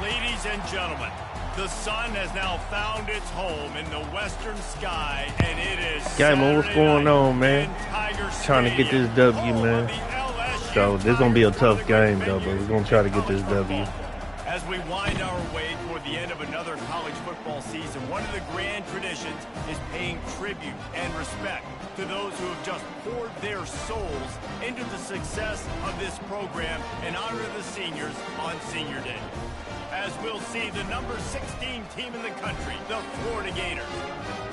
Ladies and gentlemen, the sun has now found its home in the western sky, and it is Saturday what's going on, man? Trying to get this W, man. So this is gonna be a tough game, though, but we're gonna try to get this W. As we wind our way toward the end of another college football season, one of the grand traditions is paying tribute and respect to those who have just poured their souls into the success of this program and honor the seniors on Senior Day. As we'll see the number 16 team in the country, the Florida Gators,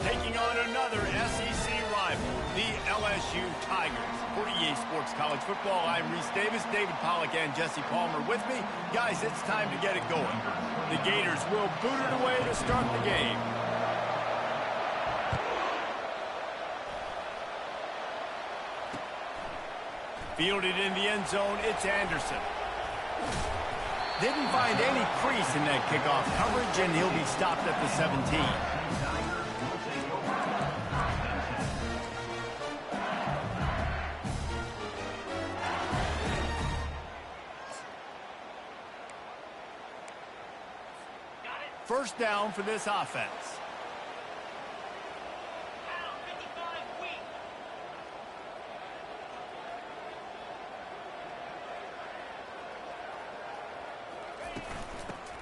taking on another SEC rival, the LSU Tigers. For EA Sports College Football, I'm Reese Davis, David Pollack, and Jesse Palmer with me. Guys, it's time to get it going. The Gators will boot it away to start the game. Fielded in the end zone, it's Anderson. Didn't find any crease in that kickoff coverage, and he'll be stopped at the 17. First down for this offense.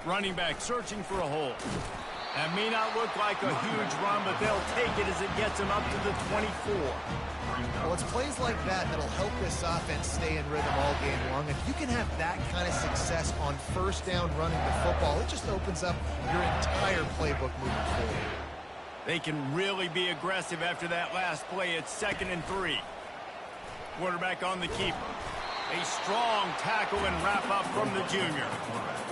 Running back searching for a hole. That may not look like a huge run, but they'll take it as it gets them up to the 24. Well, it's plays like that that'll help this offense stay in rhythm all game long. If you can have that kind of success on first down running the football, it just opens up your entire playbook moving forward. They can really be aggressive after that last play. It's 2nd and 3. Quarterback on the keeper. A strong tackle and wrap up from the junior.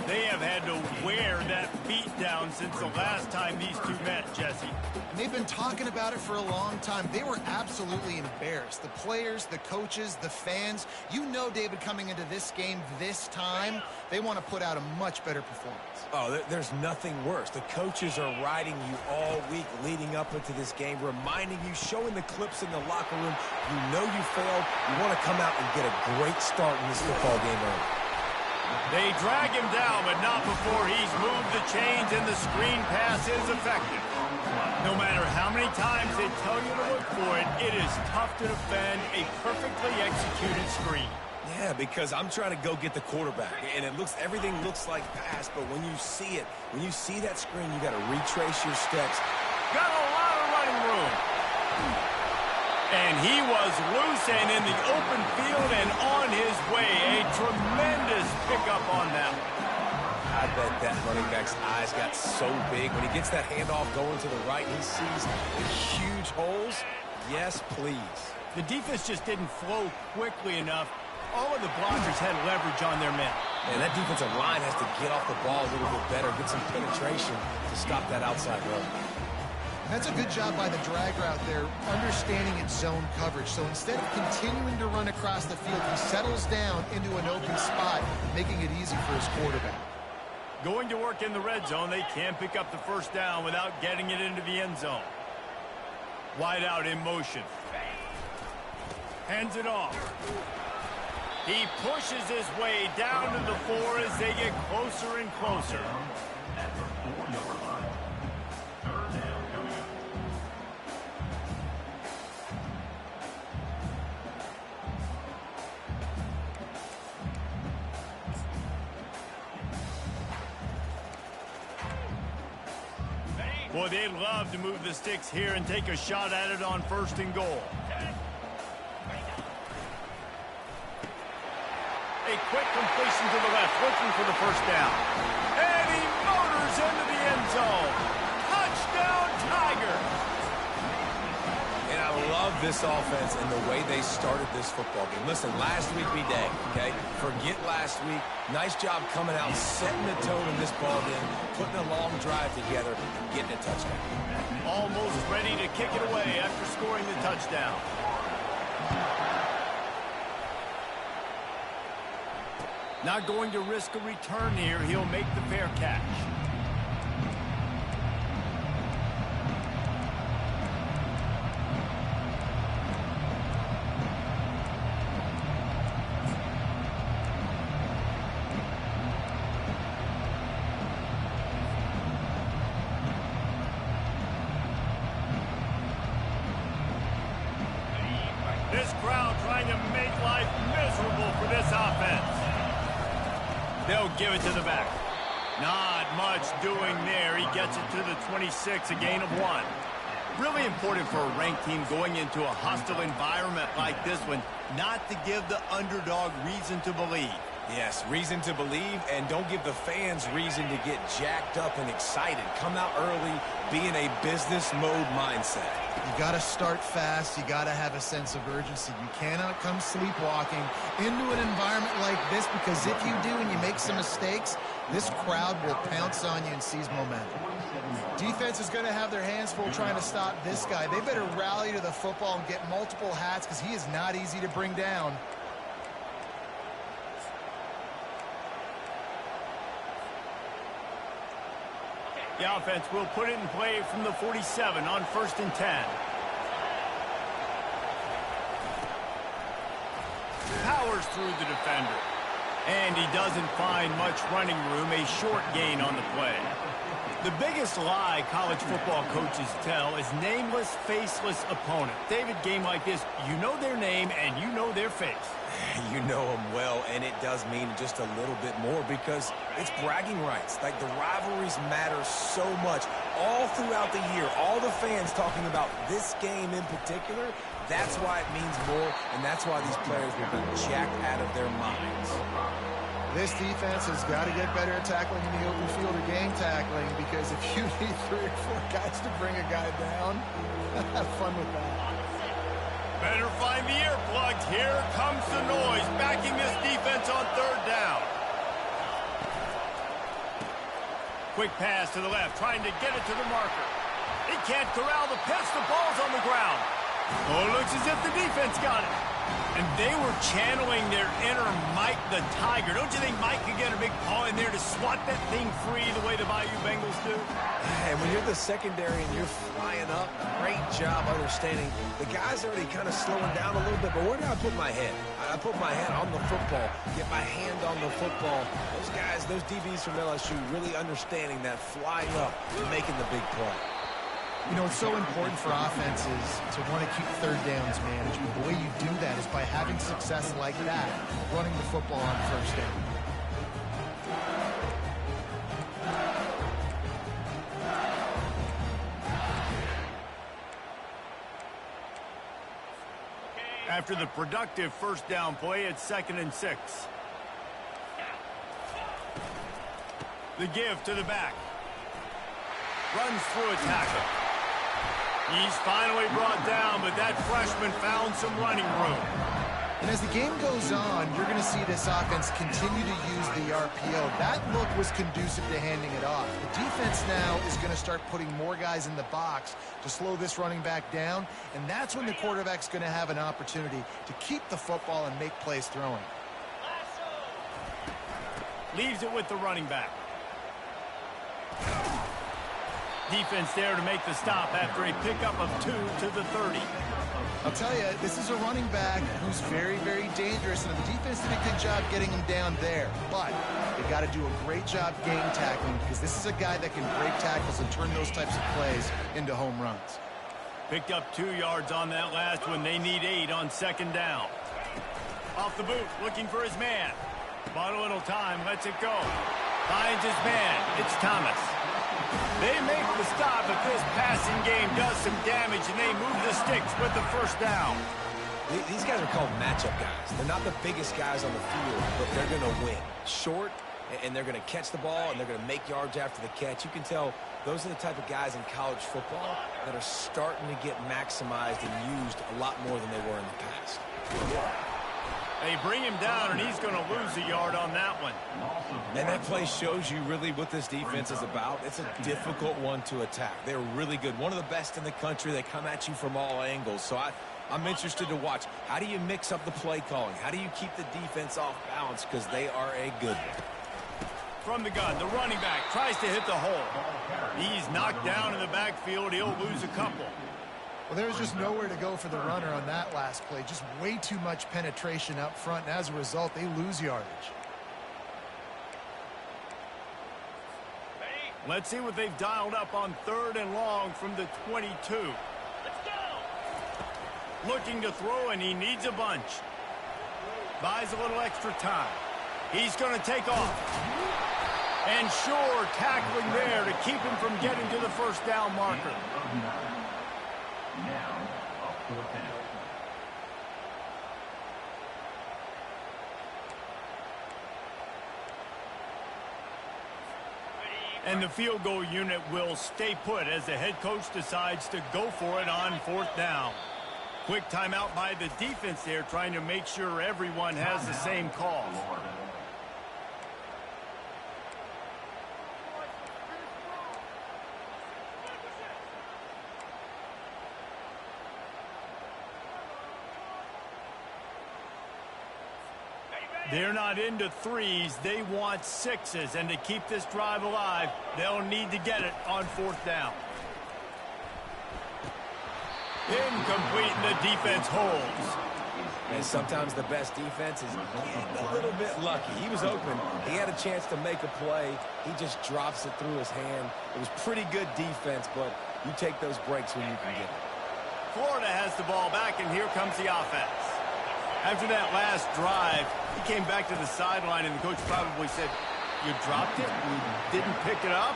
They have had to wear that beat down since the last time these two met, Jesse. And they've been talking about it for a long time. They were absolutely embarrassed. The players, the coaches, the fans. You know, David, coming into this game this time, they want to put out a much better performance. Oh, there's nothing worse. The coaches are riding you all week leading up into this game, reminding you, showing the clips in the locker room. You know you failed. You want to come out and get a great start in this football game early. They drag him down, but not before he's moved the chains and the screen pass is effective. No matter how many times they tell you to look for it, it is tough to defend a perfectly executed screen. Yeah, because I'm trying to go get the quarterback, and everything looks like pass, but when you see it, when you see that screen, you got to retrace your steps. Got a lot of running room. And he was loose and in the open field and on his way. A tremendous pickup on that one. I bet that running back's eyes got so big. When he gets that handoff going to the right, he sees the huge holes. Yes, please. The defense just didn't flow quickly enough. All of the blockers had leverage on their men. And that defensive line has to get off the ball a little bit better, get some penetration to stop that outside run. That's a good job by the drag route there, understanding its zone coverage. So instead of continuing to run across the field, he settles down into an open spot, making it easy for his quarterback. Going to work in the red zone, they can't pick up the first down without getting it into the end zone. Wide out in motion. Hands it off. He pushes his way down to the 4 as they get closer and closer. Boy, they'd love to move the sticks here and take a shot at it on 1st and goal. A quick completion to the left, looking for the first down. And he motors into the end zone. Touchdown, Tigers! And I love this offense and the way they started this football game. Listen, last week be day, okay? Forget last week. Nice job coming out, setting the tone in this ball game, putting a long drive together, and getting a touchdown. Almost ready to kick it away after scoring the touchdown. Not going to risk a return here. He'll make the fair catch. this crowd trying to make life miserable for this offense. They'll give it to the back. Not much doing there. He gets it to the 26, a gain of 1. Really important for a ranked team going into a hostile environment like this one, not to give the underdog reason to believe. Yes, reason to believe, and don't give the fans reason to get jacked up and excited. Come out early, be in a business mode mindset. You got to start fast. You got to have a sense of urgency. You cannot come sleepwalking into an environment like this, because if you do and you make some mistakes, this crowd will pounce on you and seize momentum. Defense is going to have their hands full trying to stop this guy. They better rally to the football and get multiple hats, because he is not easy to bring down. The offense will put it in play from the 47 on 1st and 10. Powers through the defender. And he doesn't find much running room, a short gain on the play. The biggest lie college football coaches tell is nameless, faceless opponent. David, game like this, you know their name and you know their face. You know them well, and it does mean just a little bit more because it's bragging rights. Like, the rivalries matter so much all throughout the year. All the fans talking about this game in particular, that's why it means more, and that's why these players will be jacked out of their minds. This defense has got to get better at tackling in the open field or gang tackling, because if you need 3 or 4 guys to bring a guy down, have fun with that. Better find the earplugs. Here comes the noise, backing this defense on 3rd down. Quick pass to the left, trying to get it to the marker. He can't corral the pitch. The ball's on the ground. Oh, it looks as if the defense got it. And they were channeling their inner Mike the Tiger. Don't you think Mike could get a big paw in there to swat that thing free the way the Bayou Bengals do? And when you're the secondary and you're flying up, great job understanding. The guy's already kind of slowing down a little bit, but where do I put my head? I put my head on the football, get my hand on the football. Those guys, those DBs from LSU really understanding that, flying up and making the big play. You know, it's so important for offenses to want to keep 3rd downs manageable. The way you do that is by having success like that, running the football on 1st down. After the productive 1st down play, it's 2nd and 6. The give to the back. Runs through a tackle. He's finally brought down, but that freshman found some running room. And as the game goes on, you're going to see this offense continue to use the RPO. That look was conducive to handing it off. The defense now is going to start putting more guys in the box to slow this running back down, and that's when the quarterback's going to have an opportunity to keep the football and make plays throwing. Leaves it with the running back. Defense there to make the stop after a pickup of 2 to the 30. I'll tell you, this is a running back who's very, very dangerous, and the defense did a good job getting him down there. But they got to do a great job gang tackling, because this is a guy that can break tackles and turn those types of plays into home runs. Picked up 2 yards on that last one. They need 8 on 2nd down. Off the boot, looking for his man. Bought a little time, lets it go. Finds his man. It's Thomas. They make the stop, but this passing game does some damage, and they move the sticks with the 1st down. These guys are called matchup guys. They're not the biggest guys on the field, but they're going to win. Short, and they're going to catch the ball, and they're going to make yards after the catch. You can tell those are the type of guys in college football that are starting to get maximized and used a lot more than they were in the past. They bring him down, and he's going to lose a yard on that one. And that play shows you really what this defense is about. It's a difficult one to attack. They're really good. One of the best in the country. They come at you from all angles. So I'm interested to watch. How do you mix up the play calling? How do you keep the defense off balance? Because they are a good one. From the gun, the running back tries to hit the hole. He's knocked down in the backfield. He'll lose a couple. Well, there's just nowhere to go for the runner on that last play. Just way too much penetration up front, and as a result, they lose yardage. Let's see what they've dialed up on 3rd and long from the 22. Let's go! Looking to throw, and he needs a bunch. Buys a little extra time. He's going to take off. And sure, tackling there to keep him from getting to the first down marker. And the field goal unit will stay put as the head coach decides to go for it on 4th down. Quick timeout by the defense there, trying to make sure everyone has the same call. They're not into threes. They want sixes. And to keep this drive alive, they'll need to get it on 4th down. Incomplete, and the defense holds. And sometimes the best defense is getting a little bit lucky. He was open. He had a chance to make a play. He just drops it through his hand. It was pretty good defense, but you take those breaks when you can get it. Florida has the ball back, and here comes the offense. After that last drive, he came back to the sideline, and the coach probably said, "You dropped it? You didn't pick it up?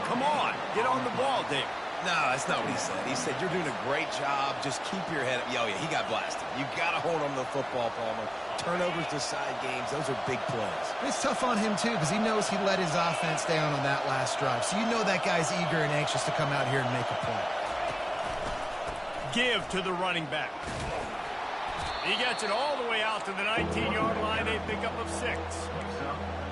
Come on, get on the ball, Dave." No, that's not what he said. He said, "You're doing a great job. Just keep your head up." Oh, yeah, he got blasted. You got to hold on to the football, Palmer. Turnovers decide games. Those are big plays. It's tough on him, too, because he knows he let his offense down on that last drive. So you know that guy's eager and anxious to come out here and make a play. Give to the running back. He gets it all the way out to the 19-yard line, a pickup of 6.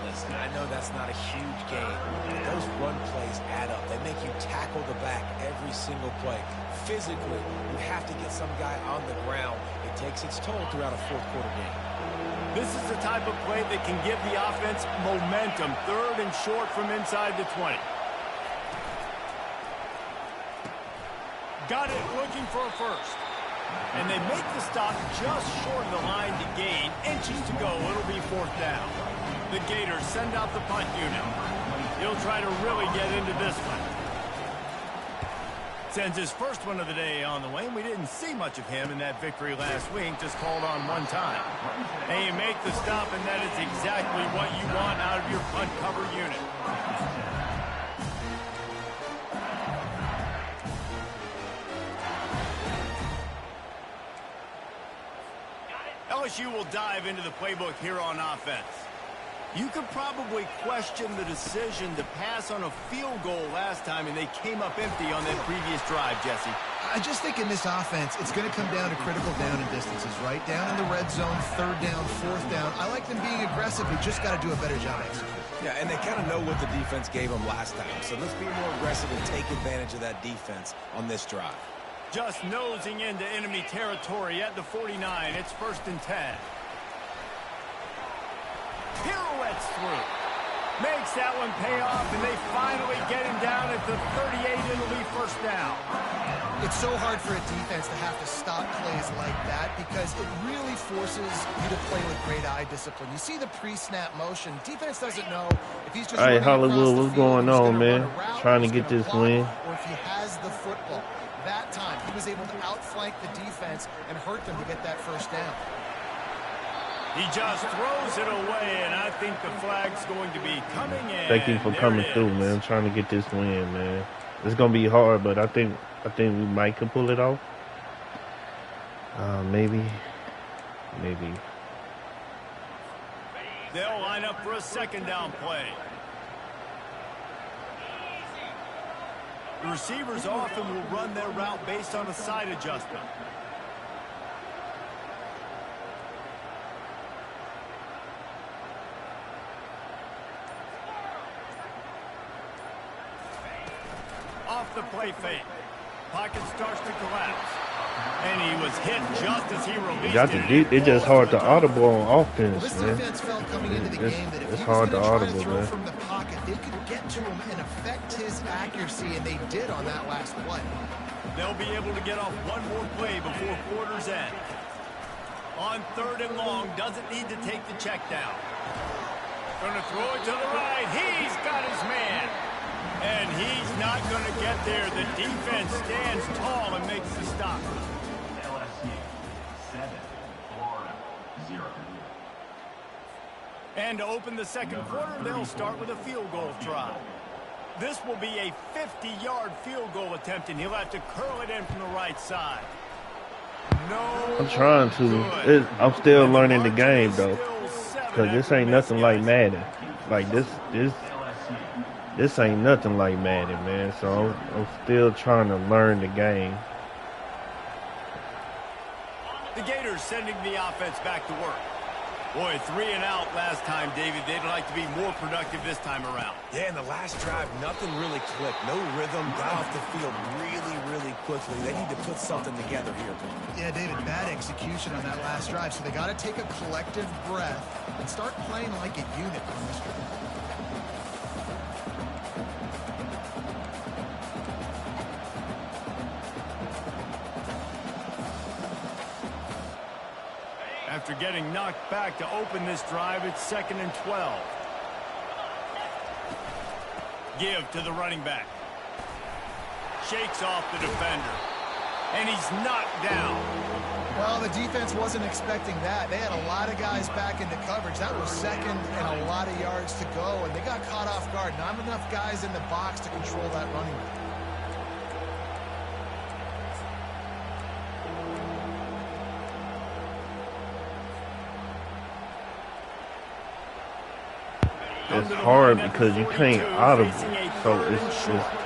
Listen, I know that's not a huge gain, but those run plays add up. They make you tackle the back every single play. Physically, you have to get some guy on the ground. It takes its toll throughout a fourth-quarter game. This is the type of play that can give the offense momentum. 3rd and short from inside the 20. Got it, looking for a first. And they make the stop just short of the line to gain. Inches to go. It'll be 4th down. The Gators send out the punt unit. He'll try to really get into this one. Sends his first one of the day on the way, and we didn't see much of him in that victory last week, just called on one time. And you make the stop, and that is exactly what you want out of your punt cover unit. LSU will dive into the playbook here on offense. You could probably question the decision to pass on a field goal last time, and they came up empty on that previous drive, Jesse. I just think in this offense, it's going to come down to critical down and distances, right? Down in the red zone, 3rd down, 4th down. I like them being aggressive. We just got to do a better job executing. Yeah, and they kind of know what the defense gave them last time. So let's be more aggressive and take advantage of that defense on this drive. Just nosing into enemy territory at the 49. It's 1st and 10. Pirouettes through. Makes that one pay off, and they finally get him down at the 38. It'll be 1st down. It's so hard for a defense to have to stop plays like that because it really forces you to play with great eye discipline. You see the pre-snap motion. Defense doesn't know if he's just All right, running Hollywood, across the what's field, going he's on, gonna man? run a route, Trying to he's get gonna this block, win. or if he has the football. That time, he was able to outflank the defense and hurt them to get that 1st down. He just throws it away, and I think the flag's going to be coming in. Thank you for coming through, man. Trying to get this win, man. It's gonna be hard, but I think we might could pull it off. Maybe. They'll line up for a 2nd down play. The receivers often will run their route based on a side adjustment. Off the play fake. Pocket starts to collapse. And he was hit just as he released it. It's just hard to audible on offense, This man. defense felt coming into the game that if It's he hard was to going to try to audible, throw man. from the pocket, they could get to him and affect his accuracy, and they did on that last play. They'll be able to get off one more play before quarter's end. On 3rd and long, doesn't need to take the check down. Going to throw it to the right. He's got his man. And he's not going to get there. The defense stands tall and makes the stop. And to open the second quarter, they'll start with a field goal try. This will be a 50-yard field goal attempt, and he'll have to curl it in from the right side. No. I'm trying to. I'm still learning the game, though. Because this ain't nothing like Madden. Like, this ain't nothing like Madden, man. So I'm still trying to learn the game. The Gators sending the offense back to work. Boy, 3 and out last time, David. They'd like to be more productive this time around. Yeah, in the last drive, nothing really clicked. No rhythm, got off the field really quickly. They need to put something together here. Yeah, David, bad execution on that last drive. So they got to take a collective breath and start playing like a unit on this drive. After getting knocked back to open this drive, it's 2nd and 12. Give to the running back. Shakes off the defender. And he's knocked down. Well, the defense wasn't expecting that. They had a lot of guys back into coverage. That was 2nd and a lot of yards to go, and they got caught off guard. Not enough guys in the box to control that running back. It's hard because you can't audible, so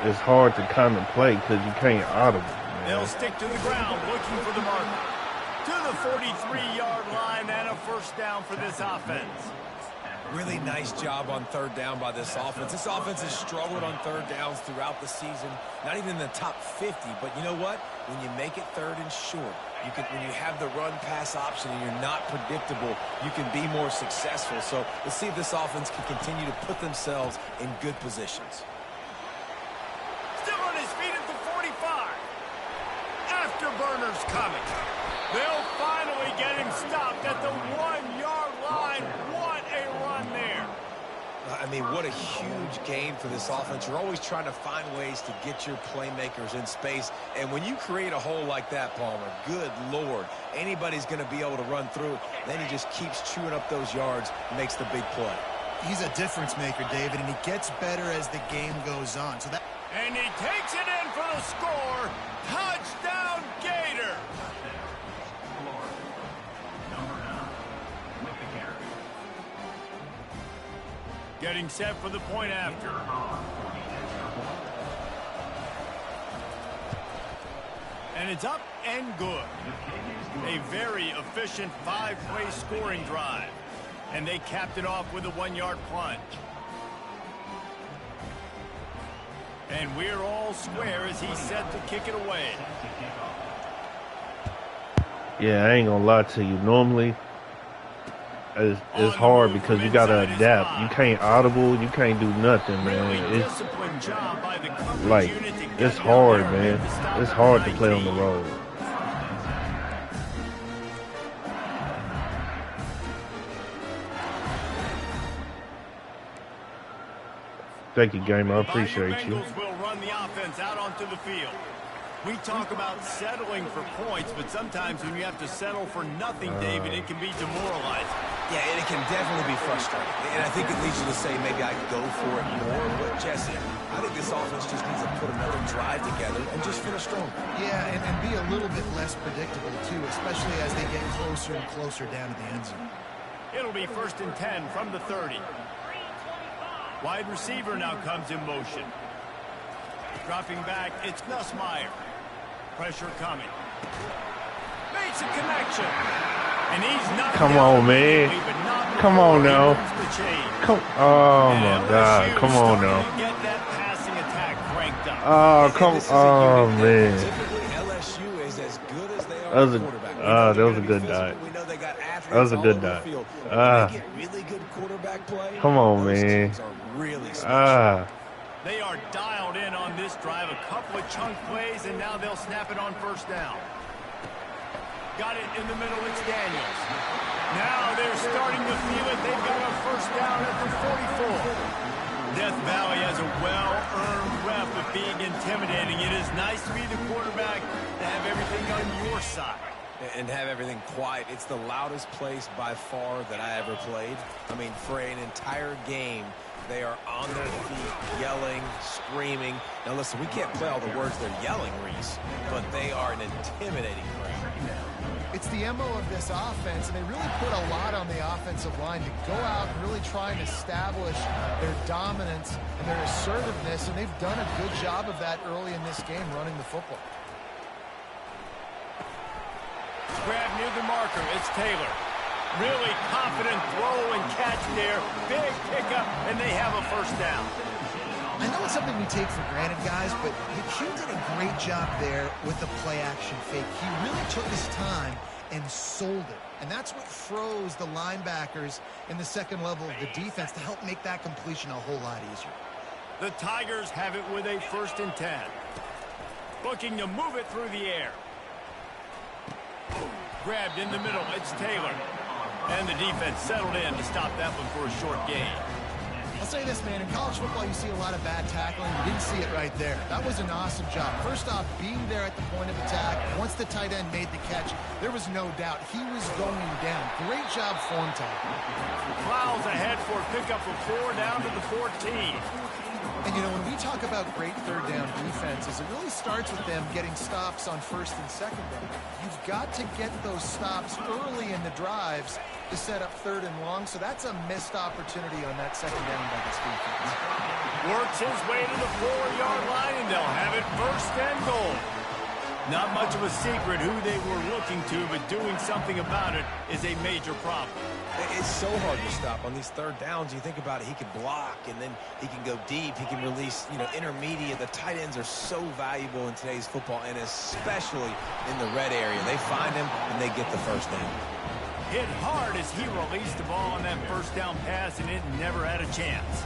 it's hard to kind of play because you can't audible. Man. They'll stick to the ground looking for the marker. To the 43-yard line and a first down for this offense. Really nice job on 3rd down by this offense. This offense has struggled on 3rd downs throughout the season. Not even in the top 50, but you know what? When you make it 3rd and short, when you have the run-pass option and you're not predictable, you can be more successful. So let's see if this offense can continue to put themselves in good positions. Still on his feet at the 45. Afterburners coming. They'll finally get him stopped at the 1-yard line. What a run there. I mean, what a huge game for this offense. You're always trying to find ways to get your playmakers in space. And when you create a hole like that, Palmer, good Lord, anybody's going to be able to run through it. Then he just keeps chewing up those yards and makes the big play. He's a difference maker, David, and he gets better as the game goes on. And he takes it in for the score. Touchdown, Gator. Getting set for the point after. And it's up and good. A very efficient 5-play scoring drive. And they capped it off with a 1-yard plunge. And we're all square as he's set to kick it away. Yeah, I ain't gonna lie to you. Normally, it's hard because you gotta adapt. You can't audible. You can't do nothing, man. It's like it's hard, man. It's hard to play on the road. Thank you, Gamer. I appreciate you. Will run the offense out onto the field. We talk about settling for points, but sometimes when you have to settle for nothing, David, it can be demoralizing. Yeah, and it can definitely be frustrating. And I think it leads you to say maybe I go for it more. But, Jesse, I think this offense just needs to put another drive together and just finish strong. Yeah, and be a little bit less predictable, too, especially as they get closer and closer down to the end zone. It'll be 1st and 10 from the 30. Wide receiver now comes in motion. Dropping back, it's Nussmeier. Pressure coming. Makes a connection. And he's not. Come on, man. Come on now. Come. Oh my God. Come on now. Get that passing attack cranked up. Oh come. Oh man. LSU is as good as they are. That was a good dive. That was a good dive. Really good quarterback play. Come on, man. They are dialed in on this drive. A couple of chunk plays, and now they'll snap it on 1st down. Got it in the middle. It's Daniels. Now they're starting to feel it. They've got a 1st down at the 44. Death Valley has a well-earned rep of being intimidating. It is nice to be the quarterback, to have everything on your side. and have everything quiet. It's the loudest place by far that I ever played. I mean, for an entire game, they are on their feet, yelling, screaming. Now, listen, we can't play all the words they're yelling, Reese, but they are an intimidating crowd. It's the MO of this offense, and they really put a lot on the offensive line to go out and really try and establish their dominance and their assertiveness, and they've done a good job of that early in this game running the football. Grab near the marker. It's Taylor. Really confident throw and catch there. Big pickup, and they have a first down. I know it's something we take for granted, guys, but Q did a great job there with the play-action fake. He really took his time and sold it. And that's what froze the linebackers in the second level of the defense to help make that completion a whole lot easier. The Tigers have it with a 1st and 10. Looking to move it through the air. Grabbed in the middle. It's Taylor. And the defense settled in to stop that one for a short gain. I'll say this, man. In college football, you see a lot of bad tackling. You didn't see it right there. That was an awesome job. First off, being there at the point of attack. Once the tight end made the catch, there was no doubt he was going down. Great job form tackling. Clouds ahead for a pickup of 4 down to the 14. And, you know, when we talk about great third down defenses, it really starts with them getting stops on 1st and 2nd down. You've got to get those stops early in the drives to set up 3rd and long, so that's a missed opportunity on that 2nd down by this defense. Works his way to the 4-yard line, and they'll have it 1st and goal. Not much of a secret who they were looking to, but doing something about it is a major problem. It's so hard to stop on these 3rd downs. You think about it, he can block, and then he can go deep. He can release, intermediate. The tight ends are so valuable in today's football, and especially in the red area. They find him, and they get the 1st down. Hit hard as he released the ball on that 1st down pass, and it never had a chance.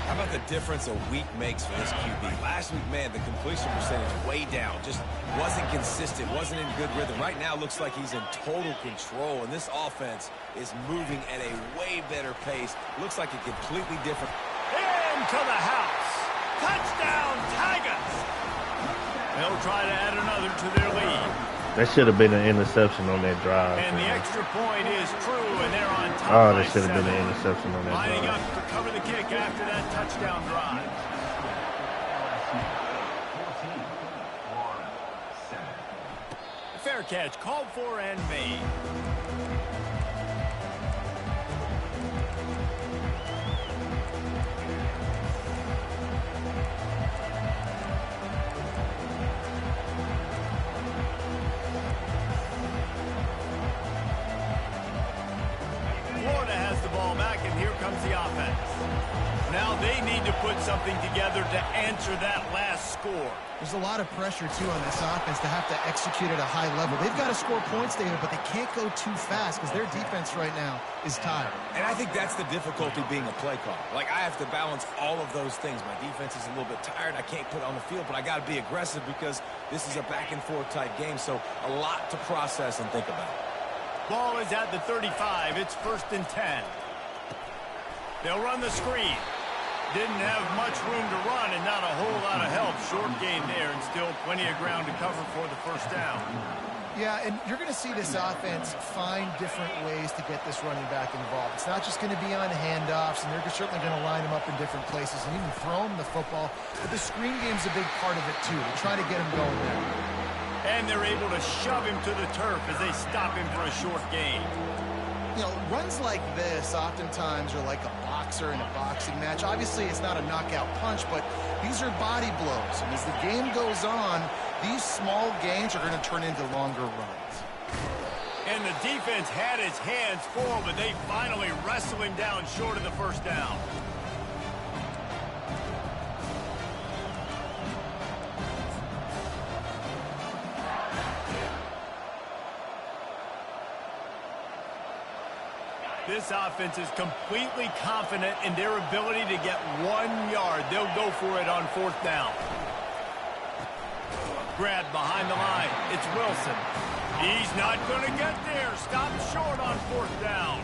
How about the difference a week makes for this QB? Last week, man, the completion percentage way down. Just wasn't consistent, wasn't in good rhythm. Right now, looks like he's in total control, and this offense is moving at a way better pace. Looks like a completely different. Into the house. Touchdown, Tigers. They'll try to add another to their lead. That should have been an interception on that drive. And the extra point is true, and they're on top. Oh, that should have been an interception on that lining drive. up to cover the kick after that touchdown drive. Fair catch called for and made. Florida has the ball back, and here comes the offense. Now they need to put something together to answer that last score. There's a lot of pressure, too, on this offense to have to execute at a high level. They've got to score points, David, but they can't go too fast because their defense right now is tired. And I think that's the difficulty being a play caller. Like, I have to balance all of those things. My defense is a little bit tired. I can't put it on the field, but I got to be aggressive because this is a back-and-forth type game, so a lot to process and think about. Ball is at the 35. It's 1st and 10. They'll run the screen. Didn't have much room to run and not a whole lot of help. Short gain there and still plenty of ground to cover for the 1st down. Yeah, and you're going to see this offense find different ways to get this running back involved. It's not just going to be on handoffs, and they're certainly going to line him up in different places and even throw him the football. But the screen game's a big part of it, too. They try to get him going there. And they're able to shove him to the turf as they stop him for a short gain. You know, runs like this oftentimes are like a boxer in a boxing match. Obviously, it's not a knockout punch, but these are body blows. And as the game goes on, these small gains are going to turn into longer runs. And the defense had his hands full, but they finally wrestle him down short of the 1st down. This offense is completely confident in their ability to get 1 yard. They'll go for it on 4th down. Grabbed behind the line. It's Wilson. He's not going to get there. Stopped short on 4th down.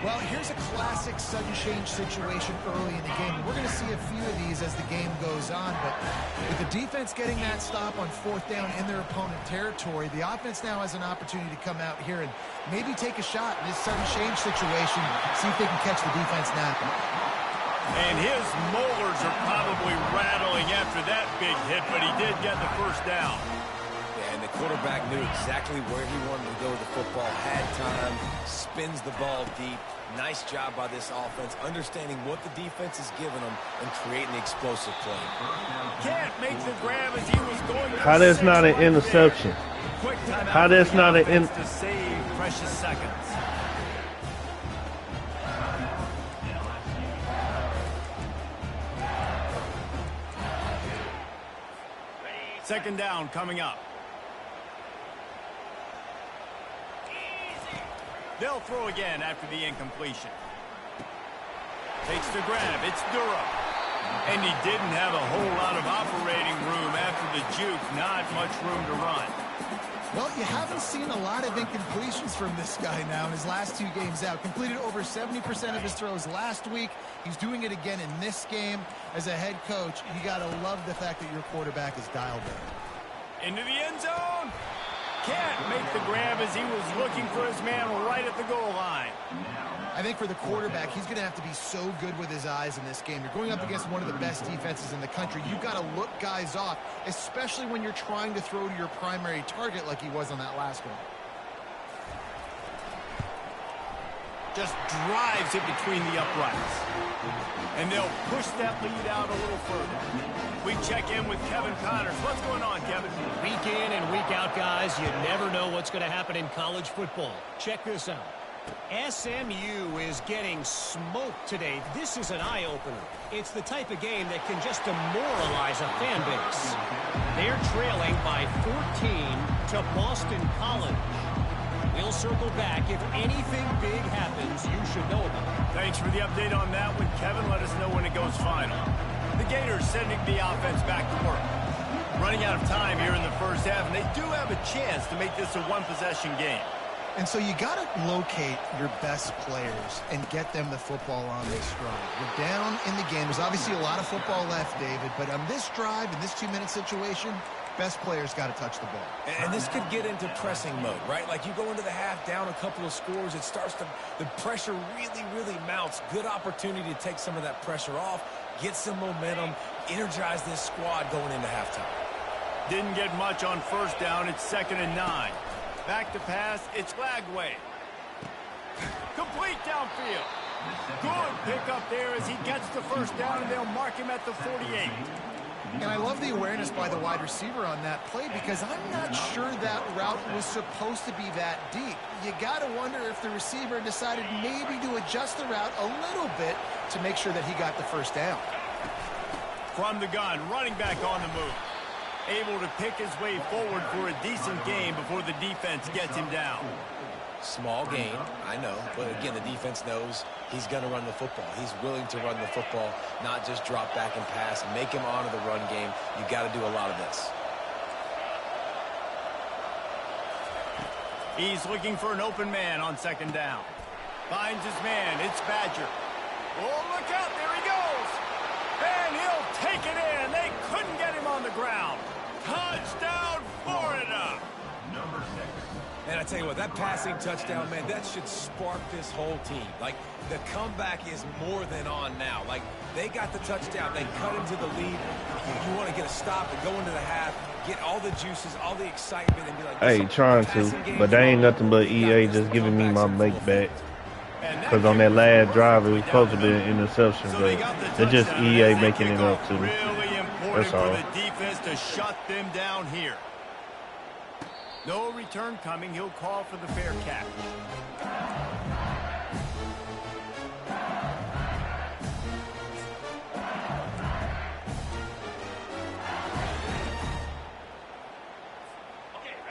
Well, here's a classic sudden change situation early in the game. We're going to see a few of these as the game goes on, but with the defense getting that stop on 4th down in their opponent territory, the offense now has an opportunity to come out here and maybe take a shot in this sudden change situation, see if they can catch the defense napping. And his molars are probably rattling after that big hit, but he did get the first down. And the quarterback knew exactly where he wanted to go with the football, had time, spins the ball deep. Nice job by this offense, understanding what the defense is giving them and creating the explosive play. Can't make the grab as he was going. How that's not an interception? How that's not an to save precious seconds. Second down coming up. They'll throw again after the incompletion. Takes the grab. It's Durham. And he didn't have a whole lot of operating room after the juke. Not much room to run. Well, you haven't seen a lot of incompletions from this guy now in his last 2 games out. Completed over 70% of his throws last week. He's doing it again in this game. As a head coach, you got to love the fact that your quarterback is dialed in. Into the end zone. Can't make the grab as he was looking for his man right at the goal line. I think for the quarterback, he's going to have to be so good with his eyes in this game. You're going up against one of the best defenses in the country. You've got to look guys off, especially when you're trying to throw to your primary target like he was on that last one. Just drives it between the uprights. And they'll push that lead out a little further. We check in with Kevin Connors. What's going on, Kevin? Week in and week out, guys, you never know what's going to happen in college football. Check this out. SMU is getting smoked today. This is an eye-opener. It's the type of game that can just demoralize a fan base. They're trailing by 14 to Boston College. We'll circle back. If anything big happens, you should know about it. Thanks for the update on that one, Kevin. Let us know when it goes final. The Gators sending the offense back to work. Running out of time here in the first half, and they do have a chance to make this a one-possession game. And so you got to locate your best players and get them the football on this drive. We're down in the game. There's obviously a lot of football left, David, but on this drive, in this 2-minute situation, best players got to touch the ball. And this could get into pressing mode, right? Like you go into the half down a couple of scores, it starts to, the pressure really mounts. Good opportunity to take some of that pressure off, get some momentum, energize this squad going into halftime. Didn't get much on first down. It's 2nd and 9. Back to pass. It's Lagway. Complete downfield. Good pickup there as he gets the first down, and they'll mark him at the 48. And I love the awareness by the wide receiver on that play because I'm not sure that route was supposed to be that deep. You got to wonder if the receiver decided maybe to adjust the route a little bit to make sure that he got the first down. From the gun, running back on the move. Able to pick his way forward for a decent game before the defense gets him down. Small gain, I know, but again, the defense knows he's going to run the football. He's willing to run the football, not just drop back and pass and make him honor the run game. You got to do a lot of this. He's looking for an open man on 2nd down. Finds his man. It's Badger. Oh, look out. There he goes. And he'll take it in. They couldn't get him on the ground. Touchdown, Florida. And I tell you what, that passing touchdown, man, that should spark this whole team. Like, the comeback is more than on now. Like, they got the touchdown. They cut into the lead. You want to get a stop and go into the half, get all the juices, all the excitement, and be like, hey, trying to, but they ain't nothing but EA just giving me my make back. Because on that last drive, it was supposed to be an interception, but they're just EA making it up to me. Really important That's all. for the defense to shut them down here. No return coming. He'll call for the fair catch.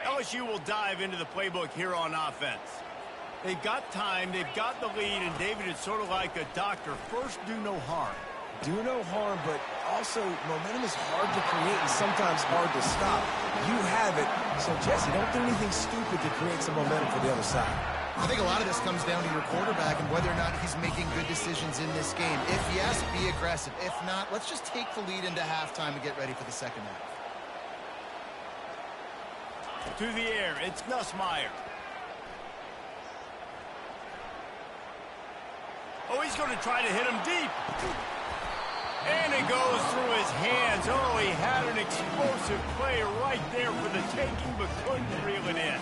LSU will dive into the playbook here on offense. They've got time, they've got the lead, and David, it's sort of like a doctor. First, do no harm. Do no harm, but also momentum is hard to create and sometimes hard to stop. You have it, so Jesse, don't do anything stupid to create some momentum for the other side. I think a lot of this comes down to your quarterback and whether or not he's making good decisions in this game. If yes, be aggressive. If not, let's just take the lead into halftime and get ready for the second half. To the air, it's Nussmeier. Oh, he's going to try to hit him deep. And it goes through his hands. Oh, he had an explosive play right there for the taking, but couldn't reel it in.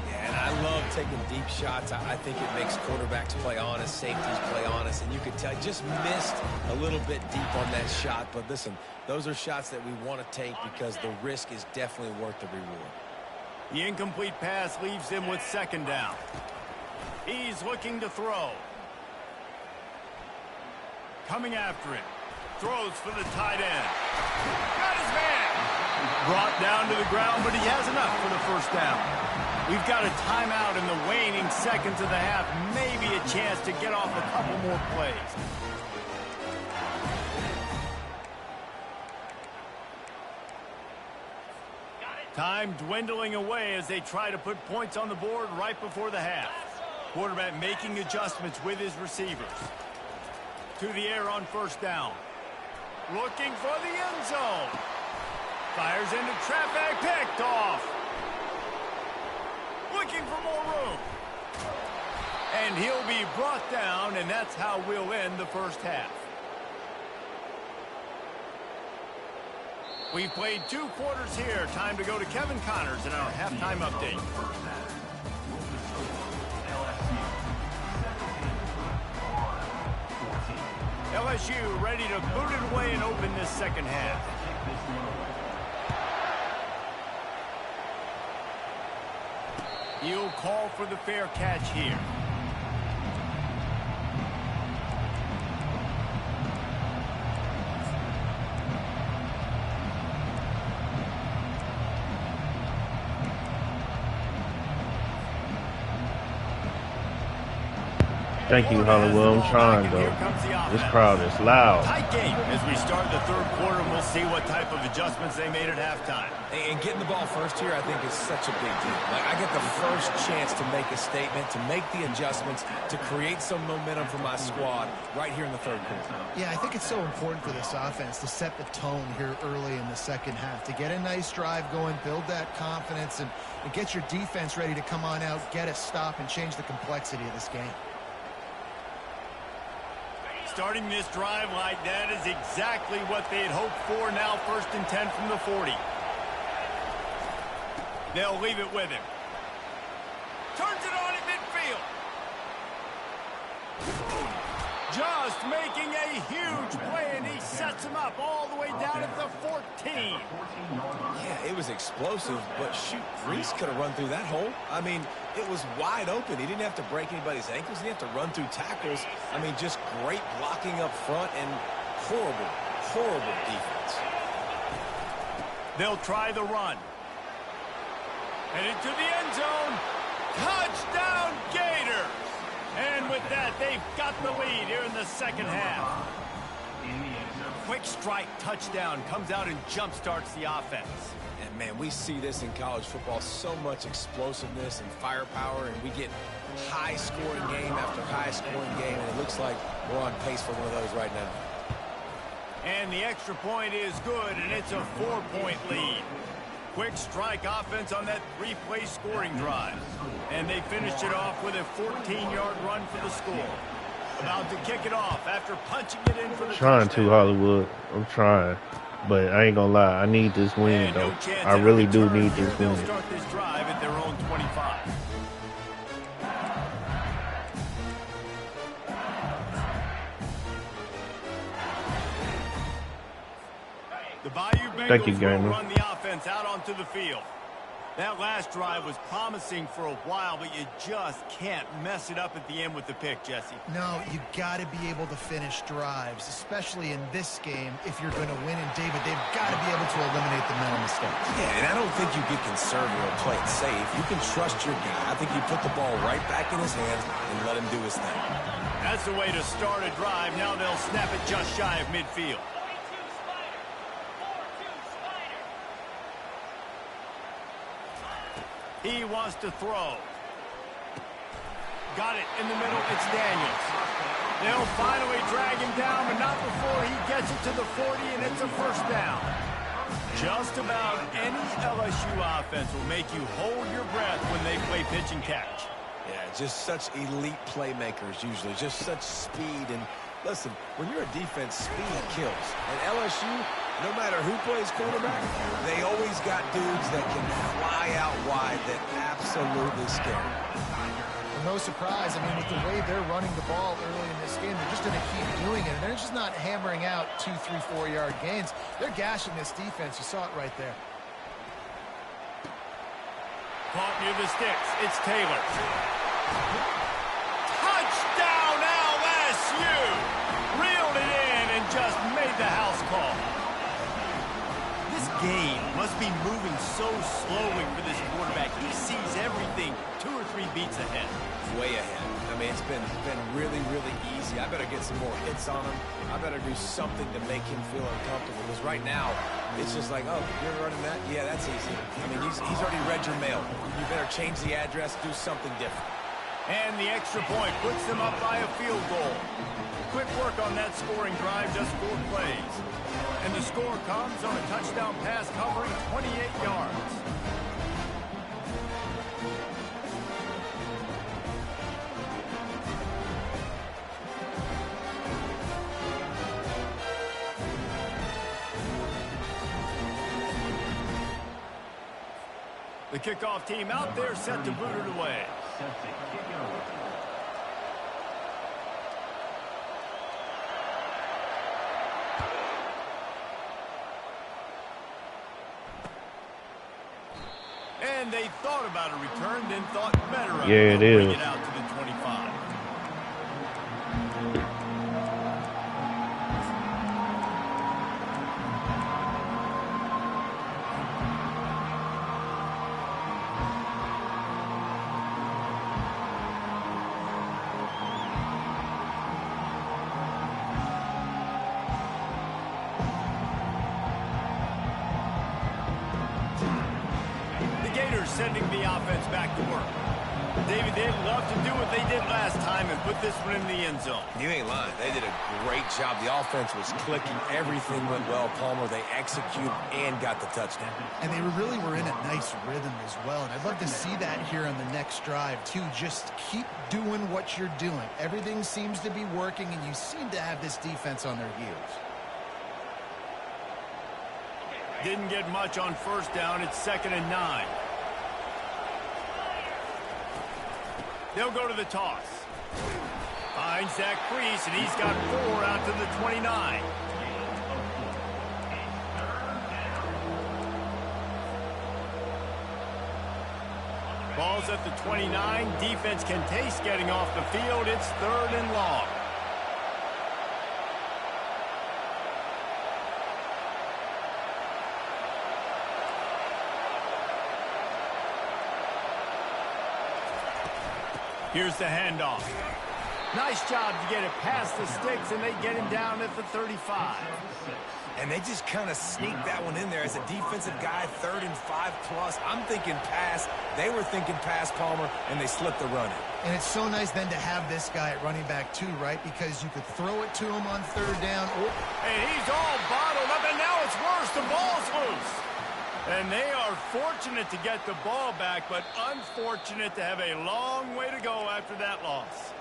Yeah, and I love taking deep shots. I think it makes quarterbacks play honest, safeties play honest, and you could tell just missed a little bit deep on that shot. But listen, those are shots that we want to take because the risk is definitely worth the reward. The incomplete pass leaves him with second down. He's looking to throw. Coming after it. Throws for the tight end. Got his man. Brought down to the ground, but he has enough for the first down. We've got a timeout in the waning seconds of the half. Maybe a chance to get off a couple more plays. Time dwindling away as they try to put points on the board right before the half. Quarterback making adjustments with his receivers. To the air on first down. Looking for the end zone. Fires into traffic, picked off. Looking for more room. And he'll be brought down, and that's how we'll end the first half. We've played 2 quarters here. Time to go to Kevin Connors in our halftime update. LSU ready to boot it away and open this second half. He'll call for the fair catch here. Thank you, Hollywood. I'm trying, though. This crowd is loud. Tight game as we start the third quarter. We'll see what type of adjustments they made at halftime. And getting the ball first here, I think, is such a big deal. Like, I get the first chance to make a statement, to make the adjustments, to create some momentum for my squad right here in the third quarter. Yeah, I think it's so important for this offense to set the tone here early in the second half, to get a nice drive going, build that confidence, and get your defense ready to come on out, get a stop, and change the complexity of this game. Starting this drive like that is exactly what they had hoped for. Now 1st and 10 from the 40. They'll leave it with him. Turns it on in midfield. Just making a huge play, and he sets him up all the way down at the 14. Yeah, it was explosive, but shoot, Reese could have run through that hole. I mean, it was wide open. He didn't have to break anybody's ankles. He didn't have to run through tackles. I mean, just great blocking up front and horrible, horrible defense. They'll try the run. And into the end zone. Touchdown, Gators! And with that, they've got the lead here in the second half. Quick strike touchdown comes out and jump-starts the offense. And, man, we see this in college football, so much explosiveness and firepower, and we get high-scoring game after high-scoring game, and it looks like we're on pace for one of those right now. And the extra point is good, and it's a 4-point lead. Quick strike offense on that 3-play scoring drive. And they finished it off with a 14-yard run for the score. About to kick it off after punching it in for the Trying touchdown. to, Hollywood. I'm trying. But I ain't gonna lie. I need this win, though. I really do need this win. They'll start this drive at their own 25. The Bayou Thank you, Bengals will Gamer. run the offense out onto the field. That last drive was promising for a while, but you just can't mess it up at the end with the pick, Jesse. No, you got to be able to finish drives, especially in this game. If you're going to win, and David, they've got to be able to eliminate the mental mistakes. Yeah, and I don't think you get conservative or play it safe. You can trust your guy. I think you put the ball right back in his hands and let him do his thing. That's the way to start a drive. Now they'll snap it just shy of midfield. He wants to throw. Got it in the middle. It's Daniels. They'll finally drag him down, but not before he gets it to the 40, and it's a first down. Just about any LSU offense will make you hold your breath when they play pitch and catch. Yeah, just such elite playmakers usually, just such speed. And listen, when you're a defense, speed kills. And LSU, no matter who plays quarterback, they always got dudes that can fly out wide that absolutely scare. No surprise. I mean, with the way they're running the ball early in this game, they're just going to keep doing it. And they're just not hammering out 2, 3, 4-yard gains. They're gashing this defense. You saw it right there. Caught near the sticks. It's Taylor. Touchdown, LSU! Reeled it in and just made the house call. This game must be moving so slowly for this quarterback. He sees everything 2 or 3 beats ahead. Way ahead. I mean, it's been really, really easy. I better get some more hits on him. I better do something to make him feel uncomfortable. Because right now, it's just like, oh, you're running that? Yeah, that's easy. I mean, he's already read your mail. You better change the address, do something different. And the extra point puts them up by a field goal. Quick work on that scoring drive, just 4 plays. And the score comes on a touchdown pass covering 28 yards. The kickoff team out there set to boot it away. And they thought about a return, then thought better of it. Yeah, it is. Bring it out to the 25. Sending the offense back to work. David, they'd love to do what they did last time and put this one in the end zone. You ain't lying. They did a great job. The offense was clicking. Everything went well, Palmer. They executed and got the touchdown. And they really were in a nice rhythm as well. And I'd love to see that here on the next drive, too. Just keep doing what you're doing. Everything seems to be working, and you seem to have this defense on their heels. Didn't get much on first down. It's 2nd and 9. They'll go to the toss. Finds that crease, and he's got 4 out to the 29. Ball's at the 29. Defense can taste getting off the field. It's 3rd and long. Here's the handoff. Nice job to get it past the sticks, and they get him down at the 35. And they just kind of sneaked that one in there as a defensive guy, 3rd and 5+. I'm thinking pass. They were thinking pass, Palmer, and they slipped the run in. And it's so nice then to have this guy at running back too, right? Because you could throw it to him on 3rd down. And he's all bottled up, and now it's worse. The ball's loose. And they are fortunate to get the ball back, but unfortunate to have a long way to go after that loss.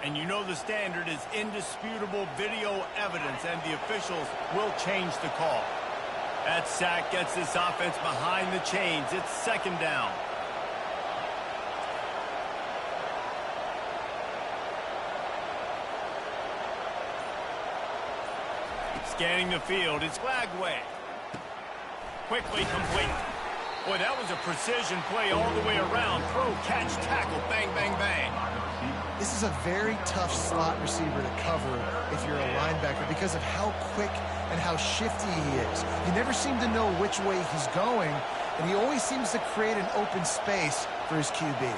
And you know the standard is indisputable video evidence, and the officials will change the call. That sack gets this offense behind the chains. It's 2nd down. Scanning the field, it's Lagway. Quickly complete. Boy, that was a precision play all the way around. Throw, catch, tackle, bang, bang, bang. This is a very tough slot receiver to cover if you're a linebacker because of how quick and how shifty he is. You never seem to know which way he's going, and he always seems to create an open space for his QB.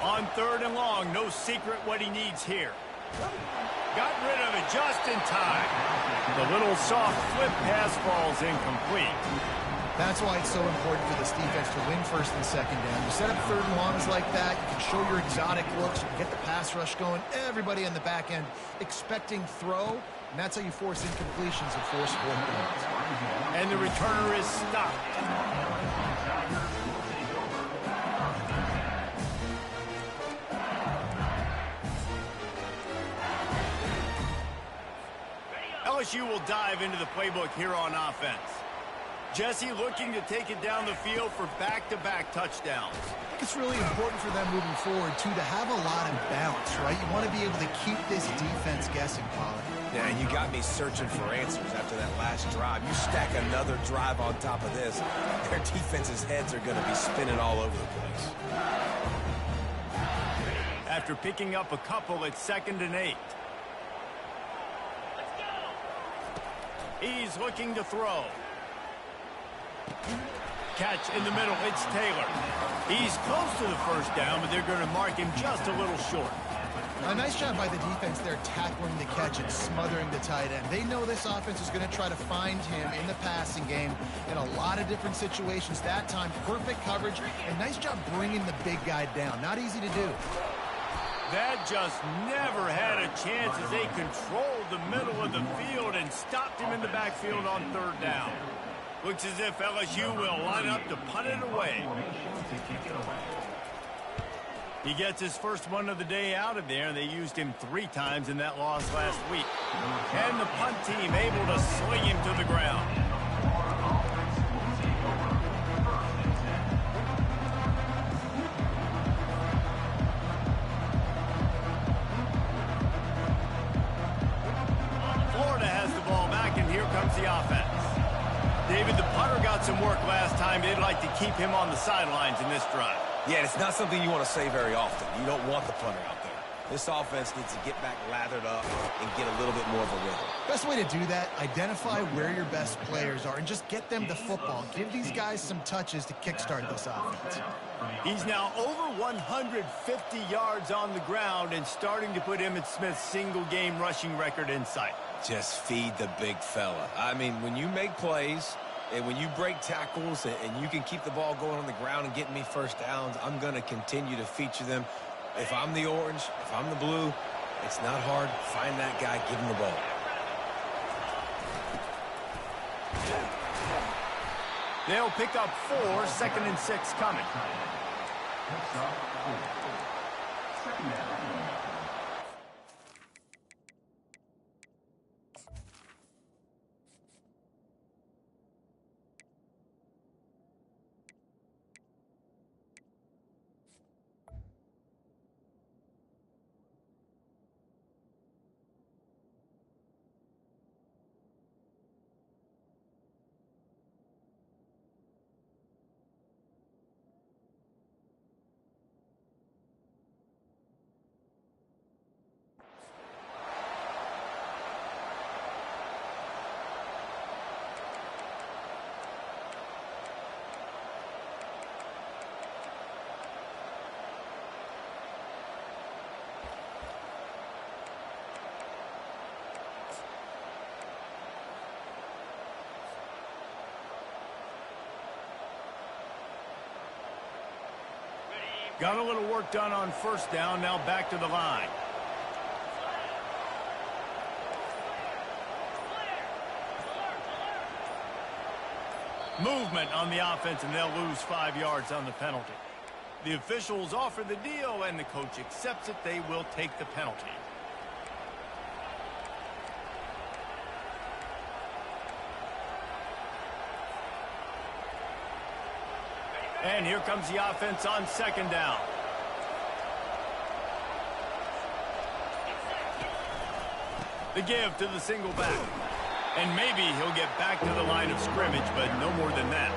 On 3rd and long, no secret what he needs here. Got rid of it just in time. The little soft flip pass falls incomplete. That's why it's so important for this defense to win first and second down. You set up third and longs like that, you can show your exotic looks, you can get the pass rush going, everybody on the back end expecting throw, and that's how you force incompletions and force fourth downs. And the returner is stopped. LSU will dive into the playbook here on offense. Jesse looking to take it down the field for back-to-back touchdowns. I think it's really important for them moving forward, too, to have a lot of balance, right? You want to be able to keep this defense guessing, Pollard. Yeah, and you got me searching for answers after that last drive. You stack another drive on top of this, their defense's heads are going to be spinning all over the place. After picking up a couple, it's 2nd and 8. He's looking to throw. Catch in the middle, it's Taylor. He's close to the first down, but they're going to mark him just a little short. A nice job by the defense there tackling the catch and smothering the tight end. They know this offense is going to try to find him in the passing game in a lot of different situations. That time, perfect coverage, and nice job bringing the big guy down. Not easy to do. That just never had a chance as they controlled the middle of the field and stopped him in the backfield on 3rd down. Looks as if LSU will line up to punt it away. He gets his first one of the day out of there, and they used him 3 times in that loss last week. And the punt team able to sling him to the ground. Florida has the ball back, and here comes the offense. David, the punter got some work last time. They'd like to keep him on the sidelines in this drive. Yeah, it's not something you want to say very often. You don't want the punter out there. This offense needs to get back lathered up and get a little bit more of a rhythm. Best way to do that, identify where your best players are and just get them the football. Give these guys some touches to kickstart this offense. He's now over 150 yards on the ground and starting to put Emmitt Smith's single-game rushing record in sight. Just feed the big fella. I mean, when you make plays and when you break tackles and you can keep the ball going on the ground and getting me first downs, I'm going to continue to feature them. If I'm the orange, if I'm the blue, it's not hard. Find that guy, give him the ball. They'll pick up 4, 2nd and 6 coming. Got a little work done on 1st down, now back to the line. Movement on the offense, and they'll lose 5 yards on the penalty. The officials offer the deal, and the coach accepts it. They will take the penalty. And here comes the offense on 2nd down. The give to the single back. And maybe he'll get back to the line of scrimmage, but no more than that.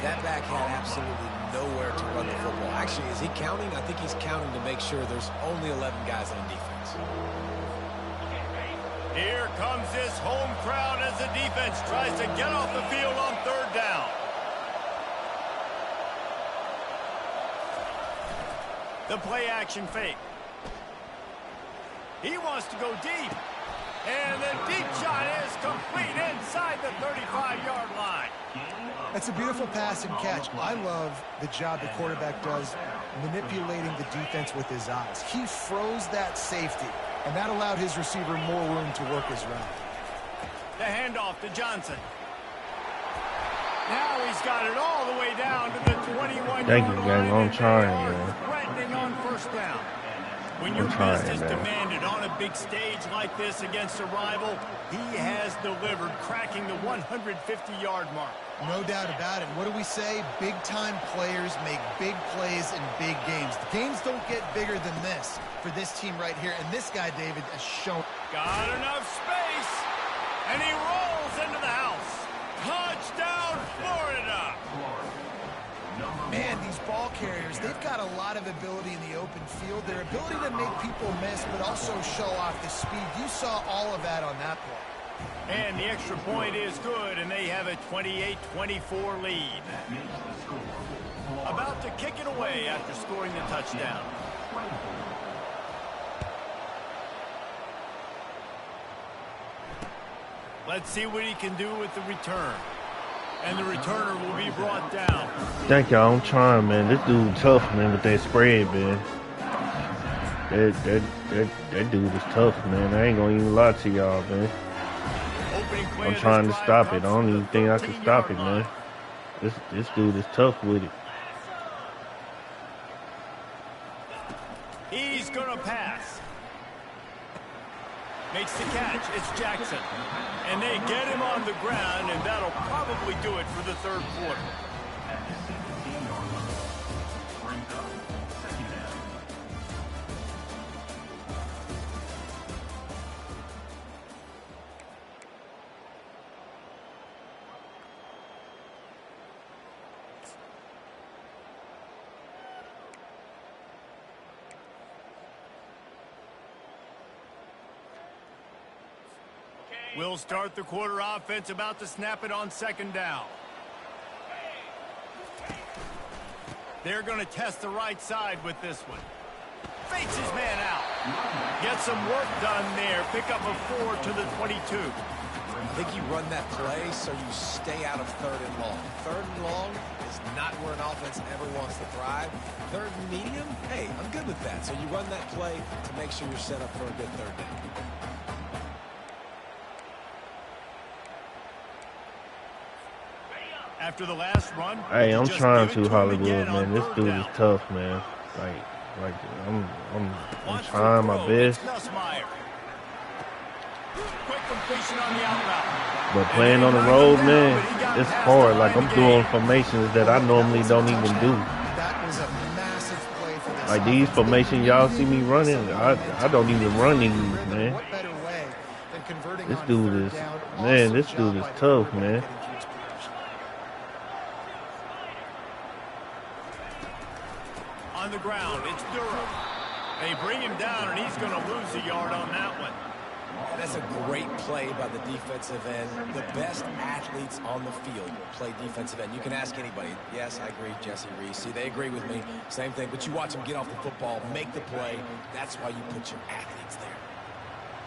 That back had absolutely nowhere to run the football. Actually, is he counting? I think he's counting to make sure there's only 11 guys on defense. Here comes this home crowd as the defense tries to get off the field on 3rd down. The play action fake. He wants to go deep. And the deep shot is complete inside the 35-yard line. That's a beautiful pass and catch. I love the job the quarterback does manipulating the defense with his eyes. He froze that safety, and that allowed his receiver more room to work his route. The handoff to Johnson. Now he's got it all the way down to the 21-yard line. Thank you, gang. I'm trying, man. Threatening on first down. When your best is demanded on a big stage like this against a rival, he has delivered, cracking the 150-yard mark. No doubt about it. What do we say? Big-time players make big plays in big games. The games don't get bigger than this for this team right here. And this guy, David, has shown. Got enough space, and he rolls into the house. Touchdown, Florida! Man, these ball carriers, they've got a lot of ability in the open field. Their ability to make people miss, but also show off the speed. You saw all of that on that play. And the extra point is good, and they have a 28-24 lead. About to kick it away after scoring the touchdown. Let's see what he can do with the return. And the returner will be brought down. Thank y'all. I'm trying, man. This dude tough, man, with that spread, man. That dude is tough, man. I ain't gonna even lie to y'all, man. I'm trying to stop it. I don't even think I can stop it, man. This dude is tough with it. He's gonna pass. Makes the catch. It's Jackson. And they get him on the ground, and that'll probably do it for the third quarter. We'll start the quarter offense, about to snap it on second down. They're going to test the right side with this one. Fakes his man out. Get some work done there. Pick up a 4 to the 22. I think you run that play so you stay out of third and long. Third and long is not where an offense ever wants to thrive. Third and medium, hey, I'm good with that. So you run that play to make sure you're set up for a good third down. After the last run, hey, I'm trying to Hollywood, man. This dude is tough, man. Like I'm trying my best. But playing on the road, man, it's hard. Like I'm doing formations that I normally don't even do. That was a massive play for this. Like these formations y'all see me running, I don't even run these, man. What better way than converting This on dude third is, down? man, Awesome this job dude is by the tough, quarterback man. getting to his position. On the ground, it's Durham. They bring him down, and he's going to lose a yard on that one. That's a great play by the defensive end. The best athletes on the field play defensive end. You can ask anybody. Yes, I agree, Jesse Reese. See, they agree with me. Same thing. But you watch them get off the football, make the play. That's why you put your athletes there.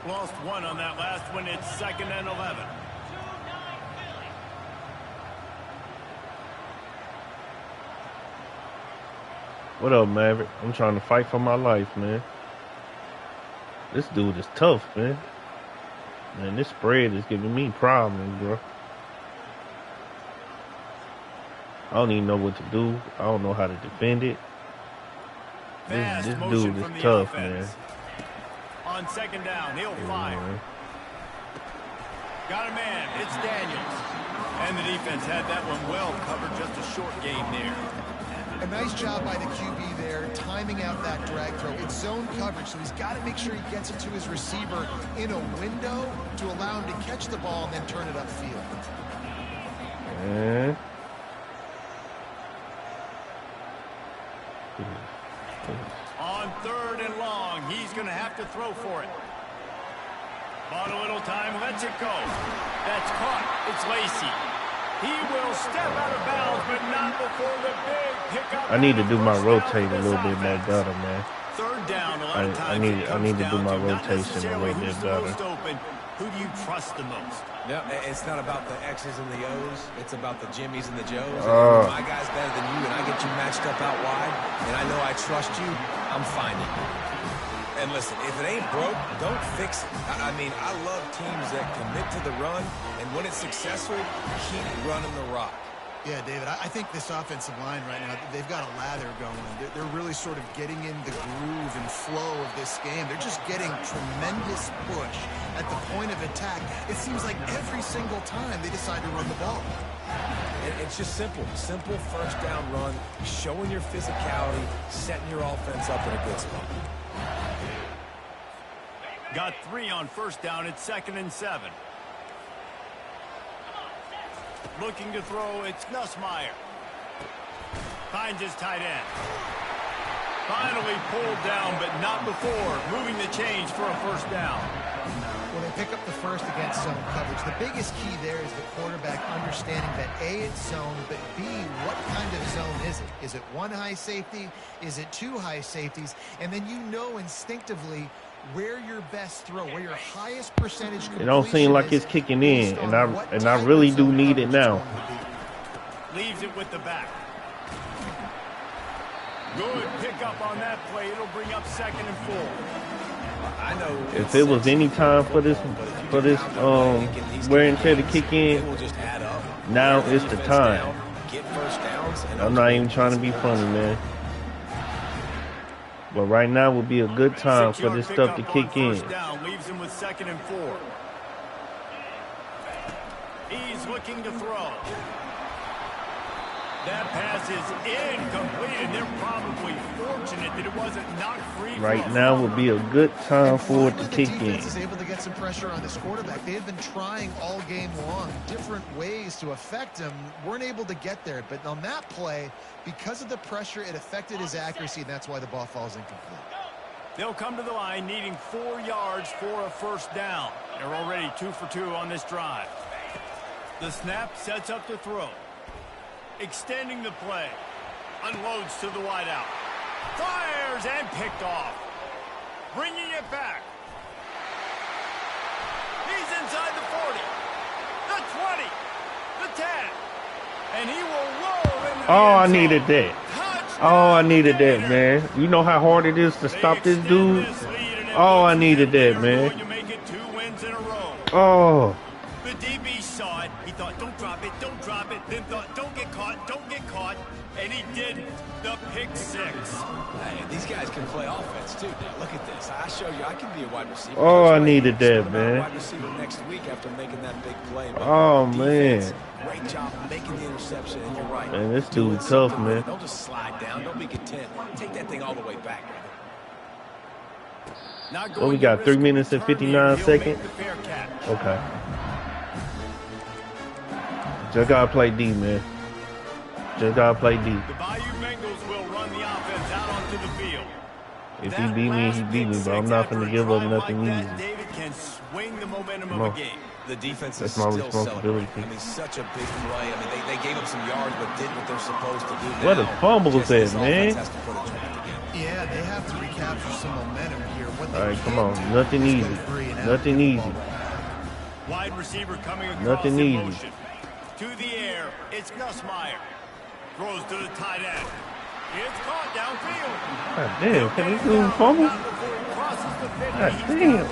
Lost one on that last one. It's 2nd and 11. What up, Maverick? I'm trying to fight for my life, man. This dude is tough, man. Man, this spread is giving me problems, bro. I don't even know what to do. I don't know how to defend it. This dude is tough, man. On 2nd down, he'll fire. Got a man. It's Daniels. And the defense had that one well covered. Just a short game there. A nice job by the QB there, timing out that drag throw. It's zone coverage, so he's got to make sure he gets it to his receiver in a window to allow him to catch the ball and then turn it upfield. On 3rd and long, he's going to have to throw for it. Bought a little time, lets it go. That's caught. It's Lacy. He will step out of bounds, but not before the big pickup. I need to do my rotate a little bit more better, man. third down, a lot of I times need it comes to do down my to not rotation a necessarily little who's bit the better. most open, who do you trust the most? No, it's not about the X's and the O's. It's about the Jimmies and the Joes. And my guy's better than you, and I get you matched up out wide, and I know I trust you, I'm finding you. And listen, if it ain't broke, don't fix it. I mean, I love teams that commit to the run, and when it's successful, keep running the rock. Yeah, David, I think this offensive line right now, they've got a lather going. They're really sort of getting in the groove and flow of this game. They're just getting tremendous push at the point of attack. It seems like every single time they decide to run the ball. It's just simple. Simple first down run, showing your physicality, setting your offense up in a good spot. Got 3 on first down. It's 2nd and 7. Looking to throw, it's Nussmeier. Finds his tight end. Finally pulled down, but not before. Moving the chains for a first down. Well, they pick up the first against zone coverage. The biggest key there is the quarterback understanding that A, it's zone, but B, what kind of zone is it? Is it one high safety? Is it 2 high safeties? And then you know instinctively where your best throw, where your highest percentage completion. It don't seem like it's kicking in, and I really do need it now. Leaves it with the back. Good pickup on that play. It'll bring up 2nd and 4. I know if it was any time for this wear and tear to kick in, now is the time. I'm not even trying to be funny, man. But right now would be a good time for this stuff to kick in. Down, leaves him with 2nd and 4. He's looking to throw. That pass is incomplete, and they're probably fortunate that it wasn't knocked free. Right now would be a good time for it to kick in. Is able to get some pressure on this quarterback. They have been trying all game long different ways to affect him. Weren't able to get there, but on that play, because of the pressure, it affected his accuracy, and that's why the ball falls incomplete. They'll come to the line needing 4 yards for a first down. They're already 2 for 2 on this drive. The snap sets up the throw. Extending the play. Unloads to the wideout. Fires and picked off. Bringing it back. He's inside the 40. The 20. The 10. And he will roll in the Oh, I needed that. Oh, I needed that, man. You know how hard it is to stop this dude? Oh, I needed that, man. Oh. The DB saw it. He thought, don't drop it, don't drop it. Then thought, don't get caught, don't get caught. And he did the pick 6. Hey, these guys can play offense, too. Now, look at this. I show you I can be a wide receiver. Oh, I needed that, man. Wide receiver next week after making that big play. Oh, man. Great job making the interception, and you're right. Man, this dude's tough, man. Don't just slide down. Don't be content. Take that thing all the way back. Well, we got 3 minutes and 59 seconds. Okay. Just gotta play D, man. Just gotta play D. The Bayou Bengals will run the offense out onto the field. If he beat me, he beat me, but I'm not gonna give up nothing easy. David can swing the momentum of a game. The defense That's is my still responsibility. I mean, such a big play. I mean, they gave up some yards, but did what they're supposed to do. What a fumble was that, man? Yeah, they have to recapture some momentum here. All right, come on. Nothing easy. Nothing easy. Wide receiver coming across Nothing in easy. motion. To the air, it's Nussmeier. Throws to the tight end. It's caught downfield. God damn, can this dude fumble? God damn.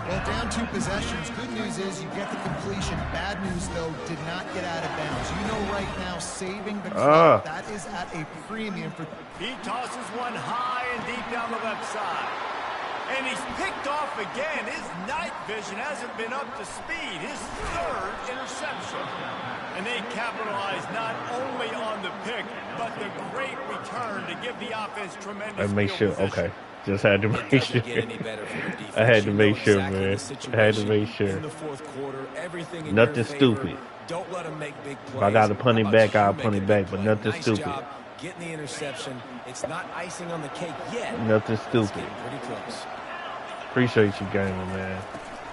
Well, down 2 possessions. Good news is you get the completion. Bad news, though, did not get out of bounds. You know right now, saving the clock, that is at a premium for... He tosses one high and deep down the left side. And he's picked off again. His night vision hasn't been up to speed. His 3rd interception. And they capitalize not only on the pick, but the great return to give the offense tremendous I make sure, field position. okay. Just had to make sure. I had to make sure, man. I had to make sure. Nothing stupid. Don't let them make big plays. If I got to punt it back, I'll punt it back, but nothing stupid. Getting the interception. It's not icing on the cake yet. Nothing stupid. Pretty close. Appreciate you, gamer, man.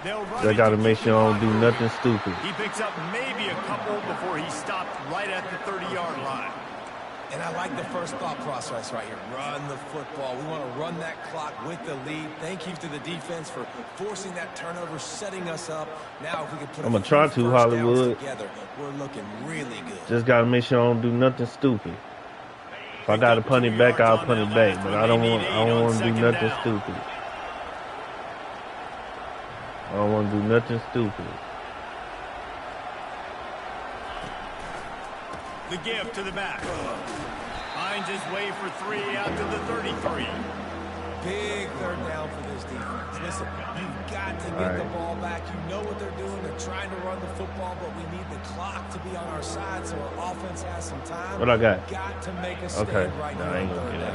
I got to make sure I don't do nothing stupid. He picks up maybe a couple before he stopped right at the 30-yard line. And I like the first thought process right here. Run the football. We want to run that clock with the lead. Thank you to the defense for forcing that turnover, setting us up. Now, if we can put I'm going to try to, Hollywood. Together, we're looking really good. Just got to make sure I don't do nothing stupid. If I got to punt it back, I'll punt it back. But I don't want to do nothing stupid. I don't want to do nothing stupid. The give to the back. Finds his way for 3 out to the 33. Big third down for this defense. Listen, you've got to get the ball back. You know what they're doing. They're trying to run the football, but we need the clock to be on our side so our offense has some time. What I got? Got to make a stand right now. I ain't gonna get it.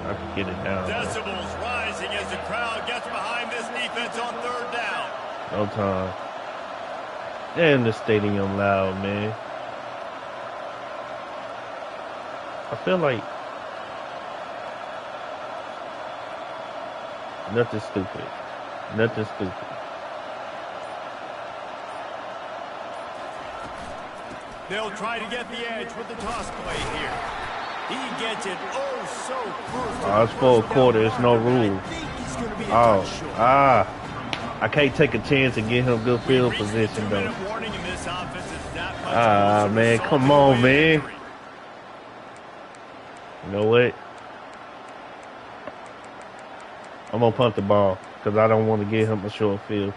I can get it down. Decibels rising as the crowd gets behind this defense on third down. No time. Damn, the stadium loud, man. I feel like nothing stupid. Nothing stupid. They'll try to get the edge with the toss play here. He gets it so close. It's for a quarter. It's no rule. I can't take a chance and get him good field position, though. Man, come on, man. You know what? I'm gonna punt the ball because I don't want to get him a short field.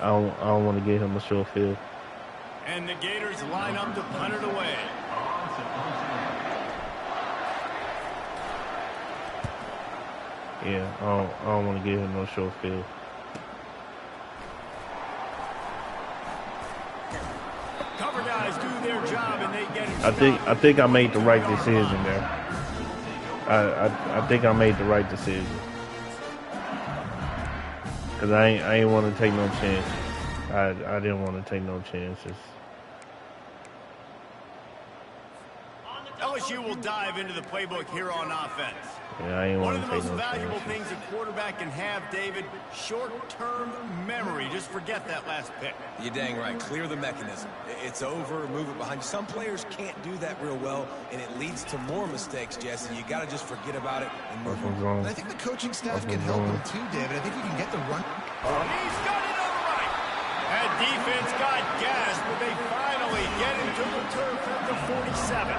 I don't want to get him a short field. And the Gators line up to punt it away. Yeah, I don't want to get him no short field. Cover guys do their job and they get it. I think I made the right decision there. I think I made the right decision. Cause I ain't want to take no chances. I didn't want to take no chances. LSU will dive into the playbook here on offense. Yeah, I ain't want to take no chances. One of the most valuable things a quarterback can have, David, short-term memory. Just forget that last pick. You're dang right. Clear the mechanism. It's over. Move it behind you. Some players can't do that real well, and it leads to more mistakes, Jesse. You got to just forget about it and move on. And I think the coaching staff can help him too, David. I think we can get the run. He's got it on the right. That defense got gas, but they finally get him to the turf at the 47.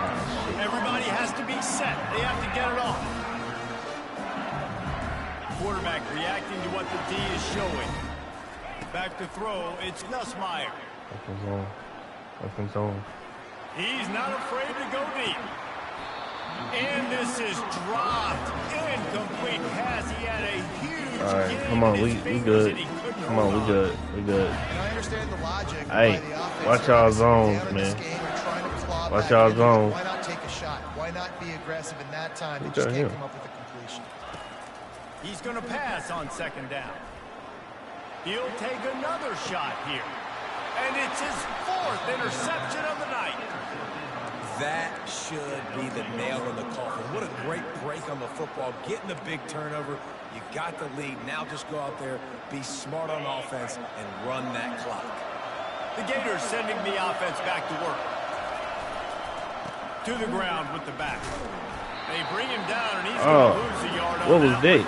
Everybody has to be set. They have to get it off. Quarterback reacting to what the D is showing. Back to throw, it's Nussmeier. Open zone. He's not afraid to go deep. And this is dropped. Incomplete pass. He had a huge Alright, come on, we good. Come on, we good. We good. And I understand the logic. Hey, watch y'all zones, man. Watch y'all zones. Why not take a shot? Why not be aggressive in that time? They just can't come up with a completion. He's going to pass on second down. He'll take another shot here. And it's his 4th interception of the night. That should be the nail in the coffin. What a great break on the football. Getting the big turnover. You got the lead. Now just go out there, be smart on offense, and run that clock. The Gators sending the offense back to work. To the ground with the back. They bring him down, and he's going to lose a yard on what was that?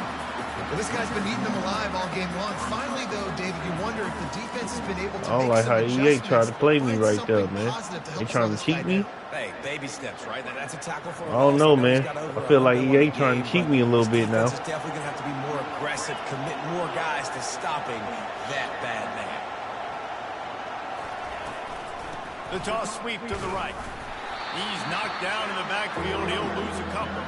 Well, this guy's been eating them alive all game long. Finally, though, David, you wonder if the defense has been able to I don't like how EA tried to play me right there, man. They trying to cheat me? Hey, baby steps, right? That's a tackle for I don't know, man. I feel like EA trying to cheat me a little bit now. It's definitely going to have to be more aggressive, commit more guys to stopping that bad man. The toss sweep to the right. He's knocked down in the backfield. He'll lose a couple.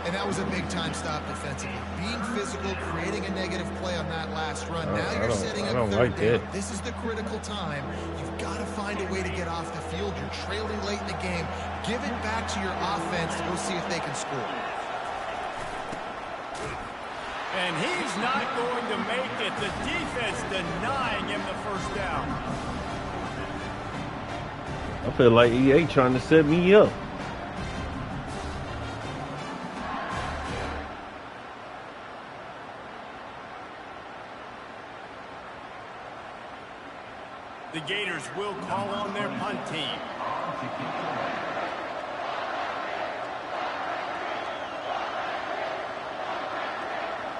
And that was a big-time stop defensively. Being physical, creating a negative play on that last run. Now you're setting up third down. This is the critical time. You've got to find a way to get off the field. You're trailing late in the game. Give it back to your offense to go see if they can score. And he's not going to make it. The defense denying him the first down. I feel like EA trying to set me up. The Gators will call on their punt team.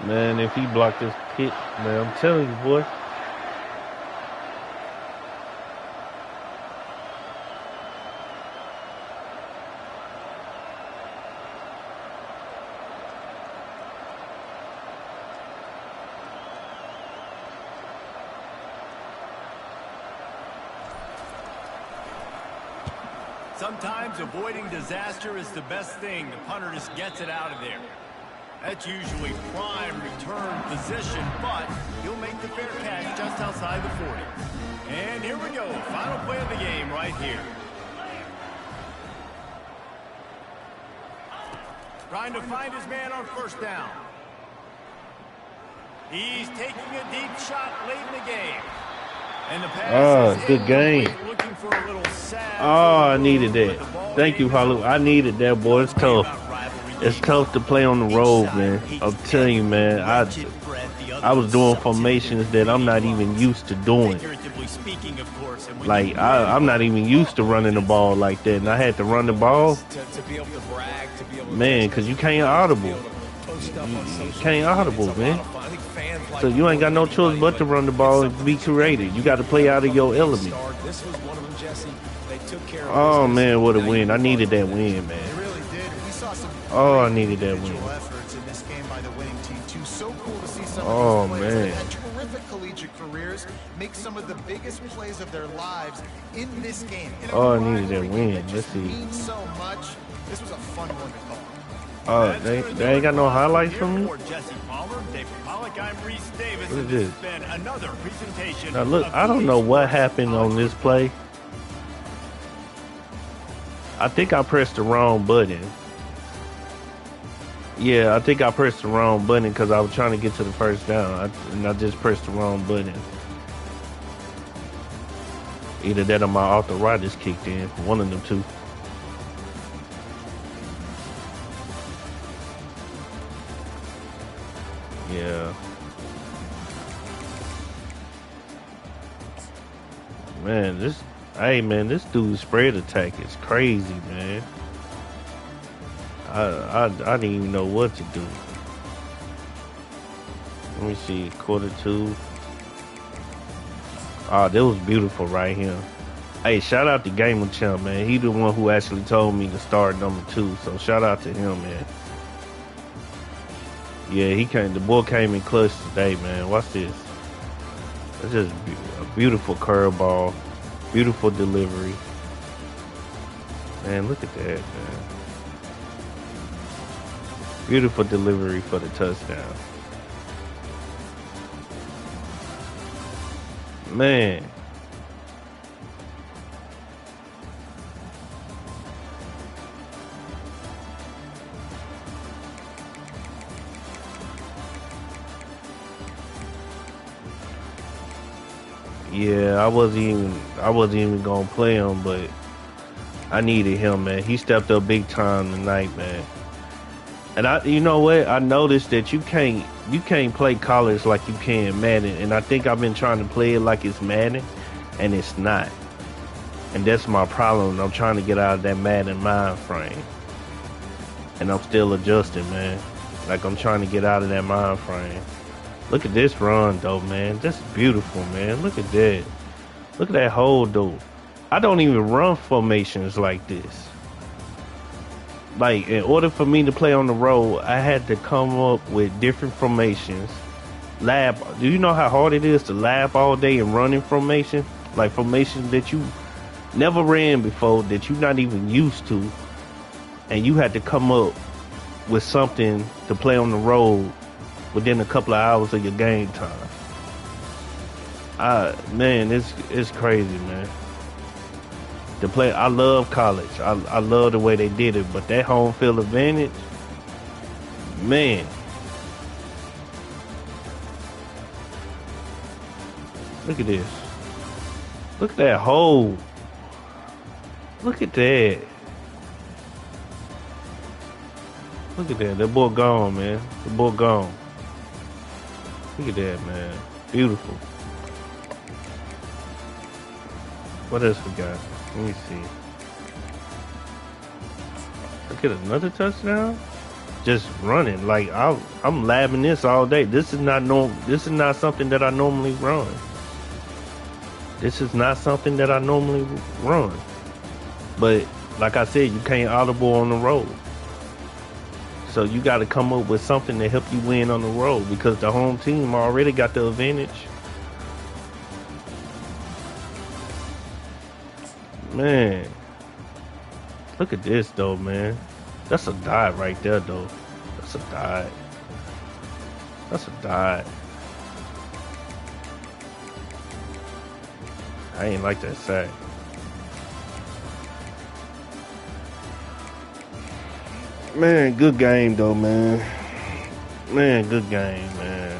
Man, if he blocked this kick, man, I'm telling you, boy. Sometimes avoiding disaster is the best thing. The punter just gets it out of there. That's usually prime return position, but he'll make the fair catch just outside the 40. And here we go. Final play of the game right here. Trying to find his man on first down. He's taking a deep shot late in the game. And the pass is good game. Looking for a little I needed that. Thank you, Hollywood. I needed that, boy. It's tough. It's tough to play on the road, man. I'm telling you, man. I was doing formations that I'm not even used to doing. Like, I'm not even used to running the ball like that. And I had to run the ball. Man, because you can't audible. You can't audible, man. So you ain't got no choice but to run the ball and be creative. You got to play out of your element. Oh, man, what a win. I needed that win, man. Oh, I needed that win. Oh, man. Terrific collegiate careers make some of the biggest plays of their lives in this game. Oh, I needed that win. Let's see. So much. This was a fun one to call. Oh, they ain't got no highlights from me? What is this? Now, look, I don't know what happened on this play. I think I pressed the wrong button. Yeah, I think I pressed the wrong button because I was trying to get to the first down. And I just pressed the wrong button. Either that or my arthritis kicked in. One of them two. Yeah. Man, this dude's spread attack is crazy, man. I didn't even know what to do. Let me see, quarter two. Oh, that was beautiful right here. Hey, shout out to Gamer Champ, man. He the one who actually told me to start number 2. So shout out to him, man. Yeah, the boy came in clutch today, man. Watch this. It's just a beautiful curveball. Beautiful delivery. Man, look at that, man. Beautiful delivery for the touchdown. Man. Yeah, I wasn't even gonna play him, but I needed him, man. He stepped up big time tonight, man. And you know what? I noticed that you can't play college like you can Madden, and I think I've been trying to play it like it's Madden, and it's not. And that's my problem. I'm trying to get out of that Madden mind frame, and I'm still adjusting, man. Like I'm trying to get out of that mind frame. Look at this run, though, man. That's beautiful, man. Look at that. Look at that hold, though. I don't even run formations like this. Like, in order for me to play on the road, I had to come up with different formations. Do you know how hard it is to lab all day and run in formation? Like, formations that you never ran before, that you're not even used to. And you had to come up with something to play on the road within a couple of hours of your game time. Man, it's crazy, man. I love college. I love the way they did it, but that home field advantage, man. Look at this. Look at that hole. Look at that. Look at that. That boy gone, man. The boy gone. Look at that, man. Beautiful. What else we got? Let me see. Look at another touchdown. just running. Like I'm labbing this all day. This is not This is not something that I normally run. This is not something that I normally run. But like I said, you can't audible on the road. So you got to come up with something to help you win on the road because the home team already got the advantage. Man, look at this though, man. That's a dive right there though. That's a dive. That's a dive. I ain't like that sack. Man, good game though, man. Man, good game, man.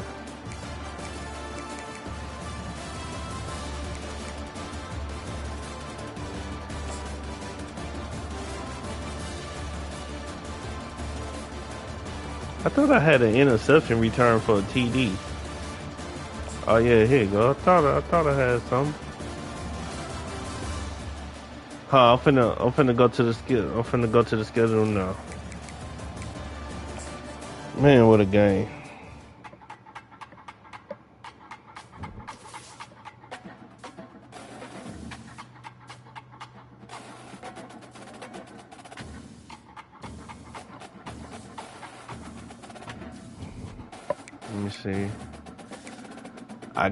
I thought I had an interception return for a TD. Oh yeah, here you go. I thought I had some. Huh, I'm finna go to the skill. I'm finna go to the schedule now. Man, what a game. Let me see. I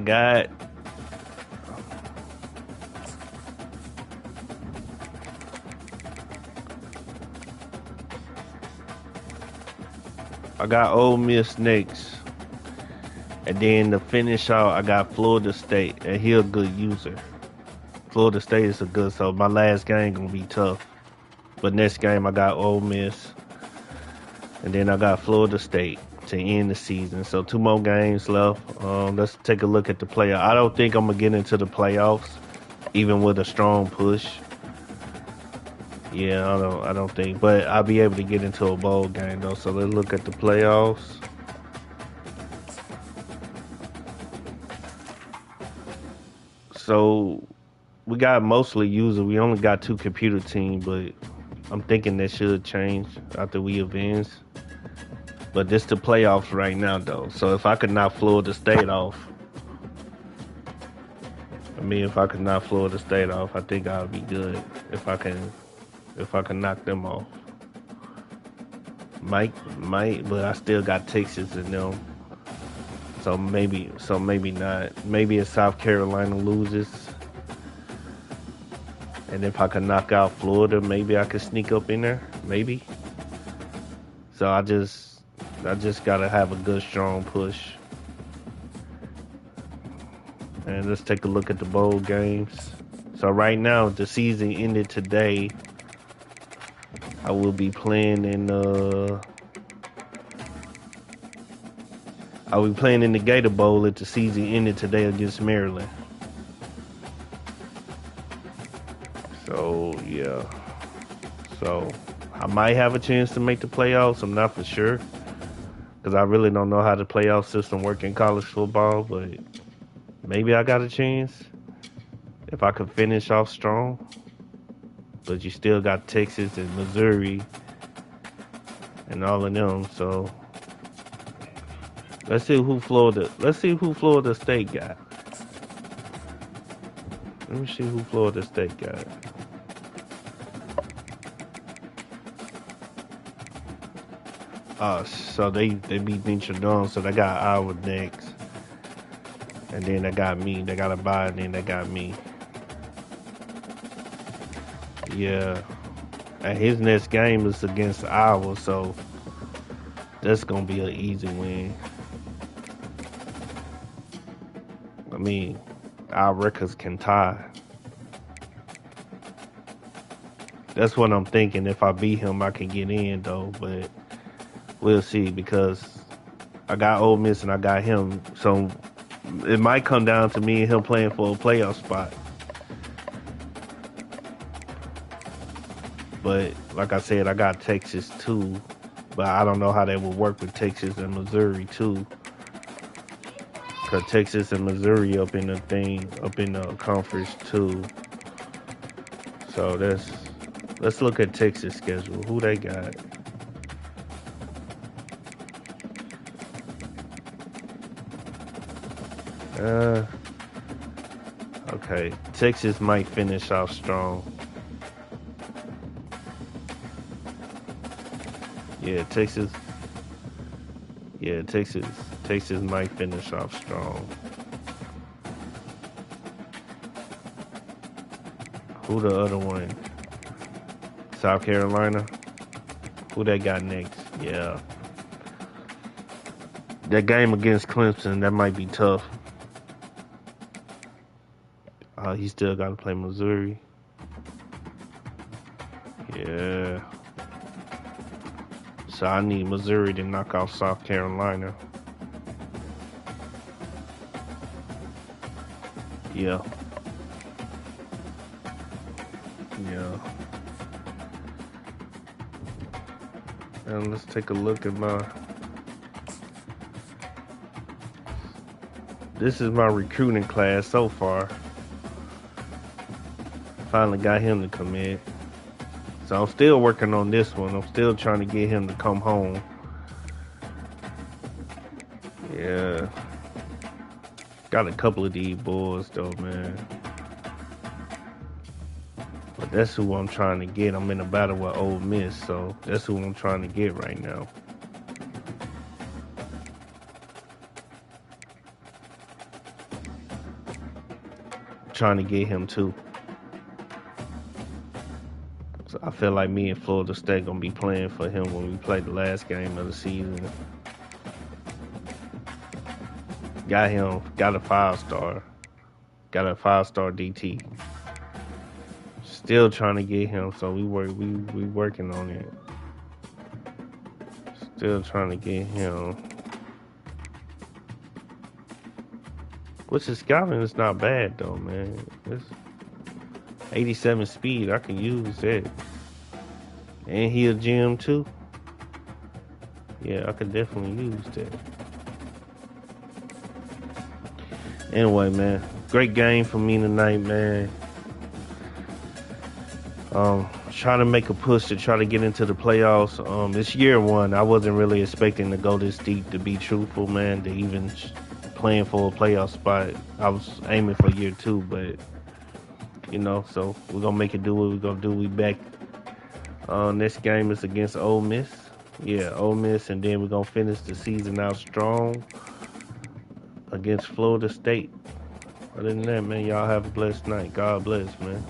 got Ole Miss next. And then to finish out, I got Florida State. And he a good user. Florida State is a good, so my last game gonna be tough. But next game I got Ole Miss. And then I got Florida State to end the season. So 2 more games left. Let's take a look at the playoff. I don't think I'm gonna get into the playoffs, even with a strong push. Yeah, I don't think, but I'll be able to get into a bowl game though. So let's look at the playoffs. So we got mostly user. We only got 2 computer teams, but I'm thinking that should change after we advance. But this the playoffs right now though. So if I could knock Florida State off, if I could knock Florida State off, I think I'll be good. If I can knock them off. Might, but I still got Texas in them. So maybe not. Maybe if South Carolina loses, and if I can knock out Florida, maybe I could sneak up in there. Maybe. So I just gotta have a good strong push. And let's take a look at the bowl games. So right now, the season ended today. I will be playing in the Gator Bowl if the season ended today against Maryland. So yeah. So I might have a chance to make the playoffs. I'm not for sure. Because I really don't know how the playoff system works in college football, but maybe I got a chance if I could finish off strong. But you still got Texas and Missouri and all of them. So let's see who Florida State got. Let me see who Florida State got. So they beat Notre Dame, so they got Iowa next. And then they got me. They got a bye, and then they got me. Yeah. And his next game is against Iowa, so that's going to be an easy win. Our records can tie. That's what I'm thinking. If I beat him, I can get in, though. But we'll see, because I got Ole Miss and I got him. So it might come down to me and him playing for a playoff spot. But like I said, I got Texas too. But I don't know how that would work with Texas and Missouri too. Because Texas and Missouri up in the conference too. So let's look at Texas schedule. Who they got? Okay, Texas might finish off strong. Yeah, Texas. Yeah, Texas might finish off strong. Who the other one? South Carolina. Who they got next? Yeah. That game against Clemson, that might be tough. He still got to play Missouri. Yeah. So I need Missouri to knock off South Carolina. Yeah. Yeah. And let's take a look at this is my recruiting class so far. Finally got him to commit. So I'm still working on this one. I'm still trying to get him to come home. Yeah. Got a couple of these boys though, man. But that's who I'm trying to get. I'm in a battle with Ole Miss, so that's who I'm trying to get right now. Trying to get him too. So I feel like me and Florida State gonna be playing for him when we play the last game of the season. Got him, got a 5-star. Got a 5-star DT. Still trying to get him, so we working on it. Still trying to get him. Which is scouting is not bad though, man. It's 87 speed, I can use that. And he a gym too. Yeah, I could definitely use that. Anyway, man, great game for me tonight, man. Trying to make a push to try to get into the playoffs. It's year one. I wasn't really expecting to go this deep, to be truthful, man, to even playing for a playoff spot. I was aiming for year two, but you know, so we're gonna make it do what we're gonna do. We back. Next game is against Ole Miss. Yeah, Ole Miss, and then we're gonna finish the season out strong against Florida State. Other than that, man, y'all have a blessed night. God bless, man.